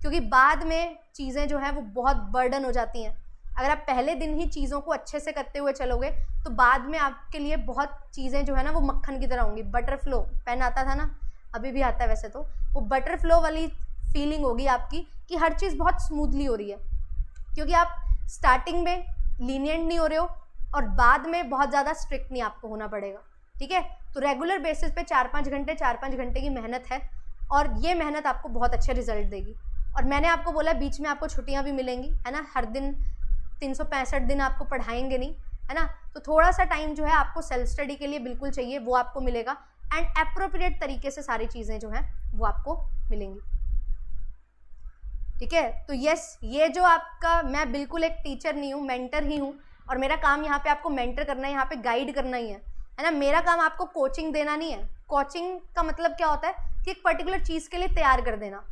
क्योंकि बाद में चीज़ें जो है वो बहुत बर्डन हो जाती हैं। अगर आप पहले दिन ही चीज़ों को अच्छे से करते हुए चलोगे तो बाद में आपके लिए बहुत चीज़ें जो है ना वो मक्खन की तरह होंगी। बटर फ्लो पेन आता था ना, अभी भी आता है वैसे तो, वो बटर फ्लो वाली फीलिंग होगी आपकी कि हर चीज़ बहुत स्मूथली हो रही है, क्योंकि आप स्टार्टिंग में लीनियंट नहीं हो रहे हो और बाद में बहुत ज़्यादा स्ट्रिक्ट नहीं आपको होना पड़ेगा, ठीक है। तो रेगुलर बेसिस पे 4-5 घंटे की मेहनत है, और ये मेहनत आपको बहुत अच्छे रिजल्ट देगी। और मैंने आपको बोला बीच में आपको छुट्टियाँ भी मिलेंगी, है ना। हर दिन 365 दिन आपको पढ़ाएंगे नहीं, है ना। तो थोड़ा सा टाइम जो है आपको सेल्फ स्टडी के लिए बिल्कुल चाहिए, वो आपको मिलेगा, एंड एप्रोप्रिएट तरीके से सारी चीज़ें जो हैं वो आपको मिलेंगी, ठीक है। तो यस, ये जो आपका, मैं बिल्कुल एक टीचर नहीं हूँ, मेंटर ही हूँ, और मेरा काम यहाँ पे आपको मेंटर करना है, यहाँ पे गाइड करना ही है ना। मेरा काम आपको कोचिंग देना नहीं है। कोचिंग का मतलब क्या होता है कि एक पर्टिकुलर चीज़ के लिए तैयार कर देना।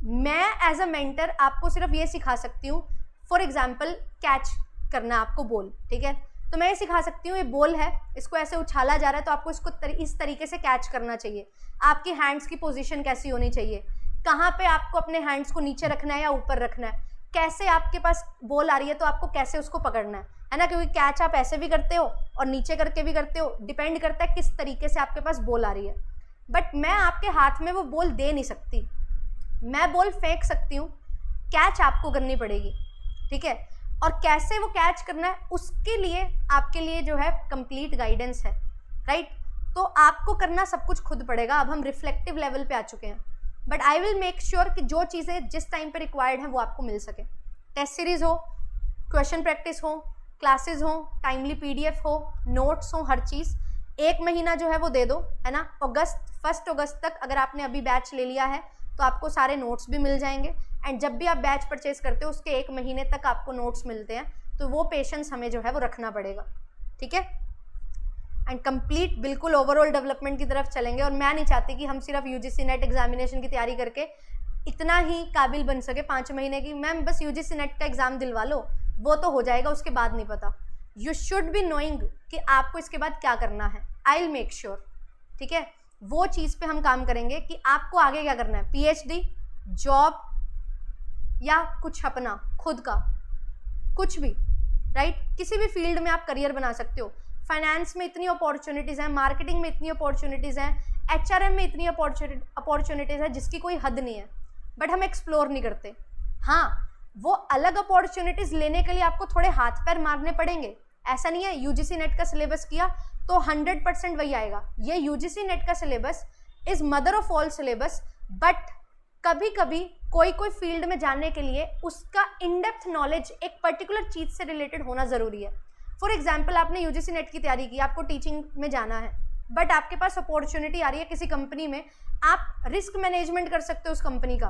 मैं एज अ मेंटर आपको सिर्फ ये सिखा सकती हूँ, फॉर एग्जाम्पल कैच करना आपको बॉल, ठीक है। तो मैं ये सिखा सकती हूँ, ये बॉल है, इसको ऐसे उछाला जा रहा है तो आपको इसको इस तरीके से कैच करना चाहिए। आपकी हैंड्स की पोजीशन कैसी होनी चाहिए, कहाँ पे आपको अपने हैंड्स को नीचे रखना है या ऊपर रखना है, कैसे आपके पास बॉल आ रही है तो आपको कैसे उसको पकड़ना है ना। क्योंकि कैच आप ऐसे भी करते हो और नीचे करके भी करते हो, डिपेंड करता है किस तरीके से आपके पास बॉल आ रही है। बट मैं आपके हाथ में वो बॉल दे नहीं सकती, मैं बॉल फेंक सकती हूँ, कैच आपको करनी पड़ेगी, ठीक है। और कैसे वो कैच करना है उसके लिए आपके लिए जो है कंप्लीट गाइडेंस है, राइट। तो आपको करना सब कुछ खुद पड़ेगा। अब हम रिफ्लेक्टिव लेवल पे आ चुके हैं, but I will make sure कि जो चीज़ें जिस टाइम पे रिक्वायर्ड है वो आपको मिल सके। टेस्ट सीरीज हो, क्वेश्चन प्रैक्टिस हो, क्लासेस हो, टाइमली पीडीएफ हो, नोट्स हो, हर चीज़ 1 महीना जो है वो दे दो, है ना। 1 अगस्त तक अगर आपने अभी बैच ले लिया है तो आपको सारे नोट्स भी मिल जाएंगे, एंड जब भी आप बैच परचेज करते हो उसके 1 महीने तक आपको नोट्स मिलते हैं, तो वो पेशेंस हमें जो है वो रखना पड़ेगा, ठीक है। एंड कंप्लीट बिल्कुल ओवरऑल डेवलपमेंट की तरफ चलेंगे। और मैं नहीं चाहती कि हम सिर्फ यूजीसी नेट एग्जामिनेशन की तैयारी करके इतना ही काबिल बन सके 5 महीने की, मैम बस यूजीसी नेट का एग्जाम दिलवा लो, वो तो हो जाएगा, उसके बाद नहीं पता। यू शुड बी नोइंग कि आपको इसके बाद क्या करना है। आई विल मेक श्योर, ठीक है, वो चीज़ पे हम काम करेंगे कि आपको आगे क्या करना है, पीएचडी, जॉब या कुछ अपना खुद का, कुछ भी, राइट, किसी भी फील्ड में आप करियर बना सकते हो। फाइनेंस में इतनी अपॉर्चुनिटीज़ हैं, मार्केटिंग में इतनी अपॉर्चुनिटीज़ हैं, एचआरएम में इतनी अपॉर्चुनिटीज़ है जिसकी कोई हद नहीं है, बट हम एक्सप्लोर नहीं करते। हाँ, वो अलग अपॉर्चुनिटीज़ लेने के लिए आपको थोड़े हाथ पैर मारने पड़ेंगे। ऐसा नहीं है यूजीसी नेट का सिलेबस किया तो 100% वही आएगा। ये यूजीसी नेट का syllabus is mother of all syllabus, but कभी कभी कोई फील्ड में जानने के लिए उसका इन डेप्थ नॉलेज एक पर्टिकुलर चीज़ से रिलेटेड होना ज़रूरी है। फॉर एग्जाम्पल, आपने यूजीसी नेट की तैयारी की, आपको टीचिंग में जाना है, बट आपके पास अपॉर्चुनिटी आ रही है किसी कंपनी में, आप रिस्क मैनेजमेंट कर सकते हो उस कंपनी का,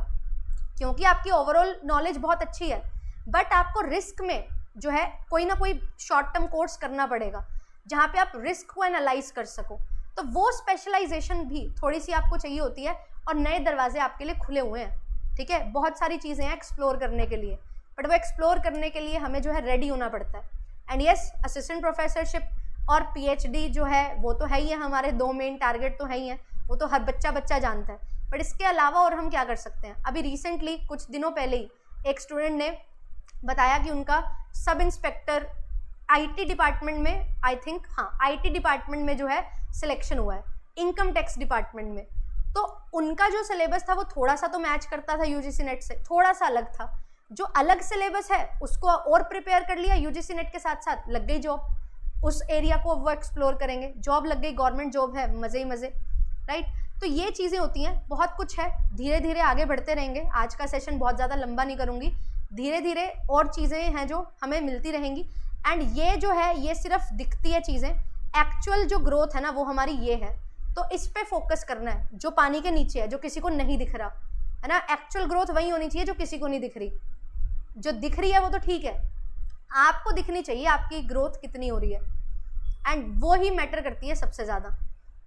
क्योंकि आपकी ओवरऑल नॉलेज बहुत अच्छी है, बट आपको रिस्क में जो है कोई ना कोई शॉर्ट टर्म कोर्स करना पड़ेगा जहाँ पे आप रिस्क को एनालाइज कर सको। तो वो स्पेशलाइजेशन भी थोड़ी सी आपको चाहिए होती है, और नए दरवाजे आपके लिए खुले हुए हैं, ठीक है। बहुत सारी चीज़ें हैं एक्सप्लोर करने के लिए, बट वो एक्सप्लोर करने के लिए हमें जो है रेडी होना पड़ता है। एंड यस, असिस्टेंट प्रोफेसरशिप और पीएचडी जो है वो तो है ही है, हमारे 2 मेन टारगेट तो है ही हैं, वो तो हर बच्चा बजानता है। बट इसके अलावा और हम क्या कर सकते हैं, अभी रिसेंटली कुछ दिनों पहले ही एक स्टूडेंट ने बताया कि उनका सब इंस्पेक्टर आईटी डिपार्टमेंट में, आई थिंक, हाँ, आईटी डिपार्टमेंट में जो है सिलेक्शन हुआ है, इनकम टैक्स डिपार्टमेंट में। तो उनका जो सिलेबस था वो थोड़ा सा तो मैच करता था यूजीसी नेट से, थोड़ा सा अलग था। जो अलग सिलेबस है उसको और प्रिपेयर कर लिया, यूजीसी नेट के साथ साथ लग गई जॉब, उस एरिया को वो एक्सप्लोर करेंगे, जॉब लग गई, गवर्नमेंट जॉब है, मज़े ही मज़े, राइट। तो ये चीज़ें होती हैं, बहुत कुछ है, धीरे धीरे आगे बढ़ते रहेंगे। आज का सेशन बहुत ज़्यादा लंबा नहीं करूँगी, धीरे धीरे और चीज़ें हैं जो हमें मिलती रहेंगी। एंड ये जो है ये सिर्फ दिखती है चीज़ें, एक्चुअल जो ग्रोथ है ना वो हमारी ये है, तो इस पे फोकस करना है, जो पानी के नीचे है, जो किसी को नहीं दिख रहा है ना। एक्चुअल ग्रोथ वही होनी चाहिए जो किसी को नहीं दिख रही, जो दिख रही है वो तो ठीक है, आपको दिखनी चाहिए आपकी ग्रोथ कितनी हो रही है, एंड वो ही मैटर करती है सबसे ज़्यादा,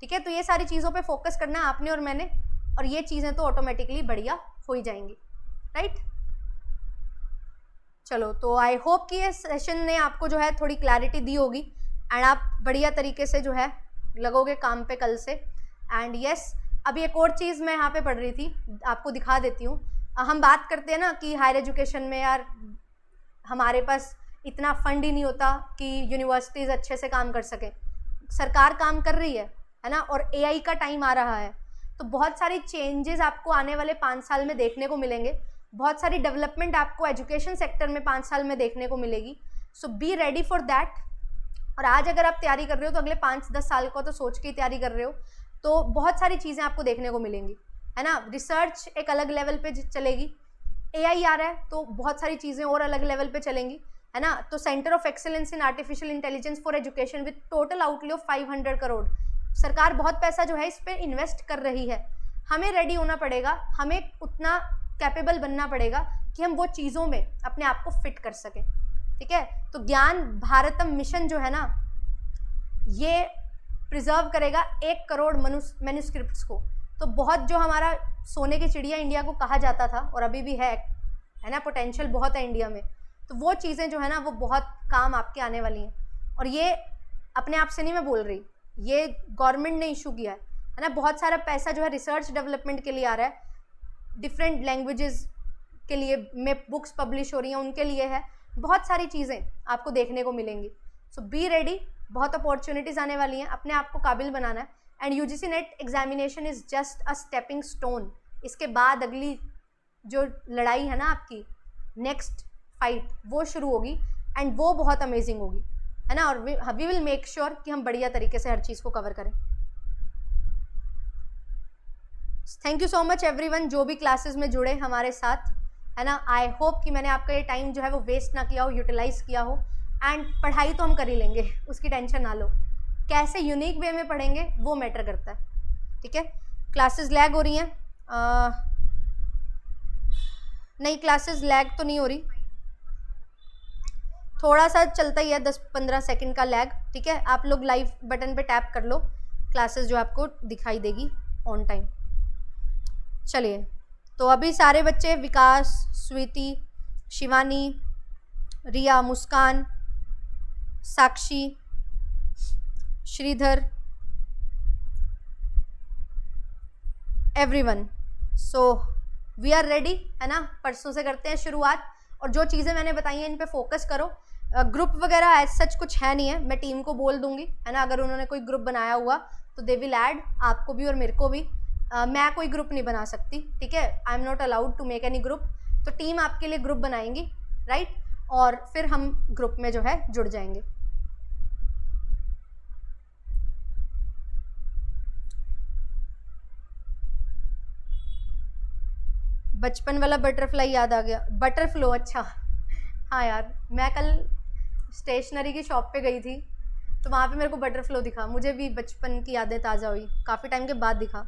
ठीक है। तो ये सारी चीज़ों पे फोकस करना है आपने और मैंने, और ये चीज़ें तो ऑटोमेटिकली बढ़िया हो ही जाएंगी, राइट। चलो, तो आई होप कि ये सेशन ने आपको जो है थोड़ी क्लैरिटी दी होगी, एंड आप बढ़िया तरीके से जो है लगोगे काम पे कल से। एंड यस, अभी एक और चीज़ मैं यहाँ पे पढ़ रही थी, आपको दिखा देती हूँ। हम बात करते हैं ना कि हायर एजुकेशन में यार हमारे पास इतना फंड ही नहीं होता कि यूनिवर्सिटीज़ अच्छे से काम कर सकें। सरकार काम कर रही है ना, और एआई का टाइम आ रहा है, तो बहुत सारी चेंजेस आपको आने वाले 5 साल में देखने को मिलेंगे, बहुत सारी डेवलपमेंट आपको एजुकेशन सेक्टर में 5 साल में देखने को मिलेगी। सो बी रेडी फॉर दैट। और आज अगर आप तैयारी कर रहे हो तो अगले 5-10 साल को तो सोच के तैयारी कर रहे हो, तो बहुत सारी चीज़ें आपको देखने को मिलेंगी, है ना। रिसर्च एक अलग लेवल पे चलेगी, एआई आ रहा है तो बहुत सारी चीज़ें और अलग लेवल पे चलेंगी, है ना। तो centre of excellence in artificial intelligence for education with total outlay of 500 crore, सरकार बहुत पैसा जो है इस पर इन्वेस्ट कर रही है। हमें रेडी होना पड़ेगा, हमें उतना कैपेबल बनना पड़ेगा कि हम वो चीज़ों में अपने आप को फिट कर सकें, ठीक है। तो ज्ञान भारतम मिशन जो है ना, ये प्रिजर्व करेगा 1 करोड़ मैन्युस्क्रिप्ट्स को। तो बहुत जो हमारा सोने की चिड़िया इंडिया को कहा जाता था, और अभी भी है ना, पोटेंशियल बहुत है इंडिया में, तो वो चीज़ें जो है ना वो बहुत काम आपके आने वाली हैं। और ये अपने आप से नहीं मैं बोल रही, ये गवर्नमेंट ने इशू किया है ना। बहुत सारा पैसा जो है रिसर्च डेवलपमेंट के लिए आ रहा है, डिफरेंट लैंग्वेजेस के लिए में बुक्स पब्लिश हो रही हैं, उनके लिए है, बहुत सारी चीज़ें आपको देखने को मिलेंगी। सो बी रेडी, बहुत अपॉर्चुनिटीज़ आने वाली हैं, अपने आप को काबिल बनाना है। And UGC net examination is just a stepping stone. इसके बाद अगली जो लड़ाई है ना आपकी, नेक्स्ट फाइट, वो शुरू होगी, एंड वो बहुत अमेजिंग होगी, है ना। और वी विल मेक श्योर कि हम बढ़िया तरीके से हर चीज़ को कवर करें। Thank you so much everyone जो भी क्लासेस में जुड़े हमारे साथ, है ना। आई होप कि मैंने आपका ये टाइम जो है वो वेस्ट ना किया हो, यूटिलाइज किया हो। एंड पढ़ाई तो हम कर ही लेंगे, उसकी टेंशन ना लो, कैसे यूनिक वे में पढ़ेंगे वो मैटर करता है, ठीक है। क्लासेस लैग हो रही हैं, नहीं, क्लासेस लैग तो नहीं हो रही, थोड़ा सा चलता ही है 10-15 सेकंड का लैग, ठीक है। आप लोग लाइव बटन पे टैप कर लो, क्लासेस जो आपको दिखाई देगी ऑन टाइम। चलिए, तो अभी सारे बच्चे, Vikas, Sweety, Shivani, Riya, Muskan, Sakshi, Shridhar, everyone, so we are ready, है ना। परसों से करते हैं शुरुआत, और जो चीज़ें मैंने बताई हैं इन पे फोकस करो। ग्रुप वगैरह एज सच कुछ है नहीं है, मैं टीम को बोल दूंगी, है ना। अगर उन्होंने कोई ग्रुप बनाया हुआ तो दे विल ऐड आपको भी और मेरे को भी। मैं कोई ग्रुप नहीं बना सकती, ठीक है, I am not allowed to make any group. तो टीम आपके लिए ग्रुप बनाएंगी, राइट, और फिर हम ग्रुप में जो है जुड़ जाएंगे। बचपन वाला बटरफ्लाई याद आ गया, बटरफ्लो, अच्छा हाँ यार, मैं कल स्टेशनरी की शॉप पे गई थी तो वहाँ पे मेरे को बटरफ्लो दिखा, मुझे भी बचपन की यादें ताज़ा हुई, काफ़ी टाइम के बाद दिखा।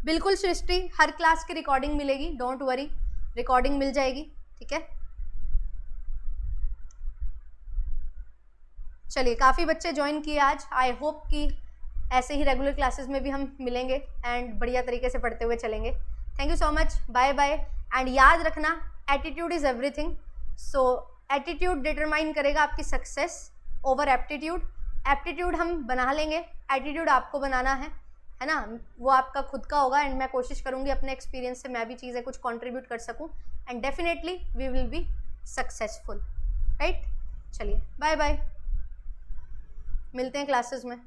बिल्कुल सृष्टि, हर क्लास की रिकॉर्डिंग मिलेगी, डोंट वरी, रिकॉर्डिंग मिल जाएगी, ठीक है। चलिए, काफ़ी बच्चे ज्वाइन किए आज, आई होप कि ऐसे ही रेगुलर क्लासेस में भी हम मिलेंगे एंड बढ़िया तरीके से पढ़ते हुए चलेंगे। Thank you so much, bye bye. And याद रखना, attitude is everything, so attitude determine करेगा आपकी सक्सेस ओवर एप्टीट्यूड। एप्टीट्यूड हम बना लेंगे, एटीट्यूड आपको बनाना है ना, वो आपका खुद का होगा। एंड मैं कोशिश करूँगी अपने एक्सपीरियंस से मैं भी चीज़ें कुछ कंट्रीब्यूट कर सकूँ, and definitely we will be successful, right. चलिए, बाय बाय, मिलते हैं क्लासेस में।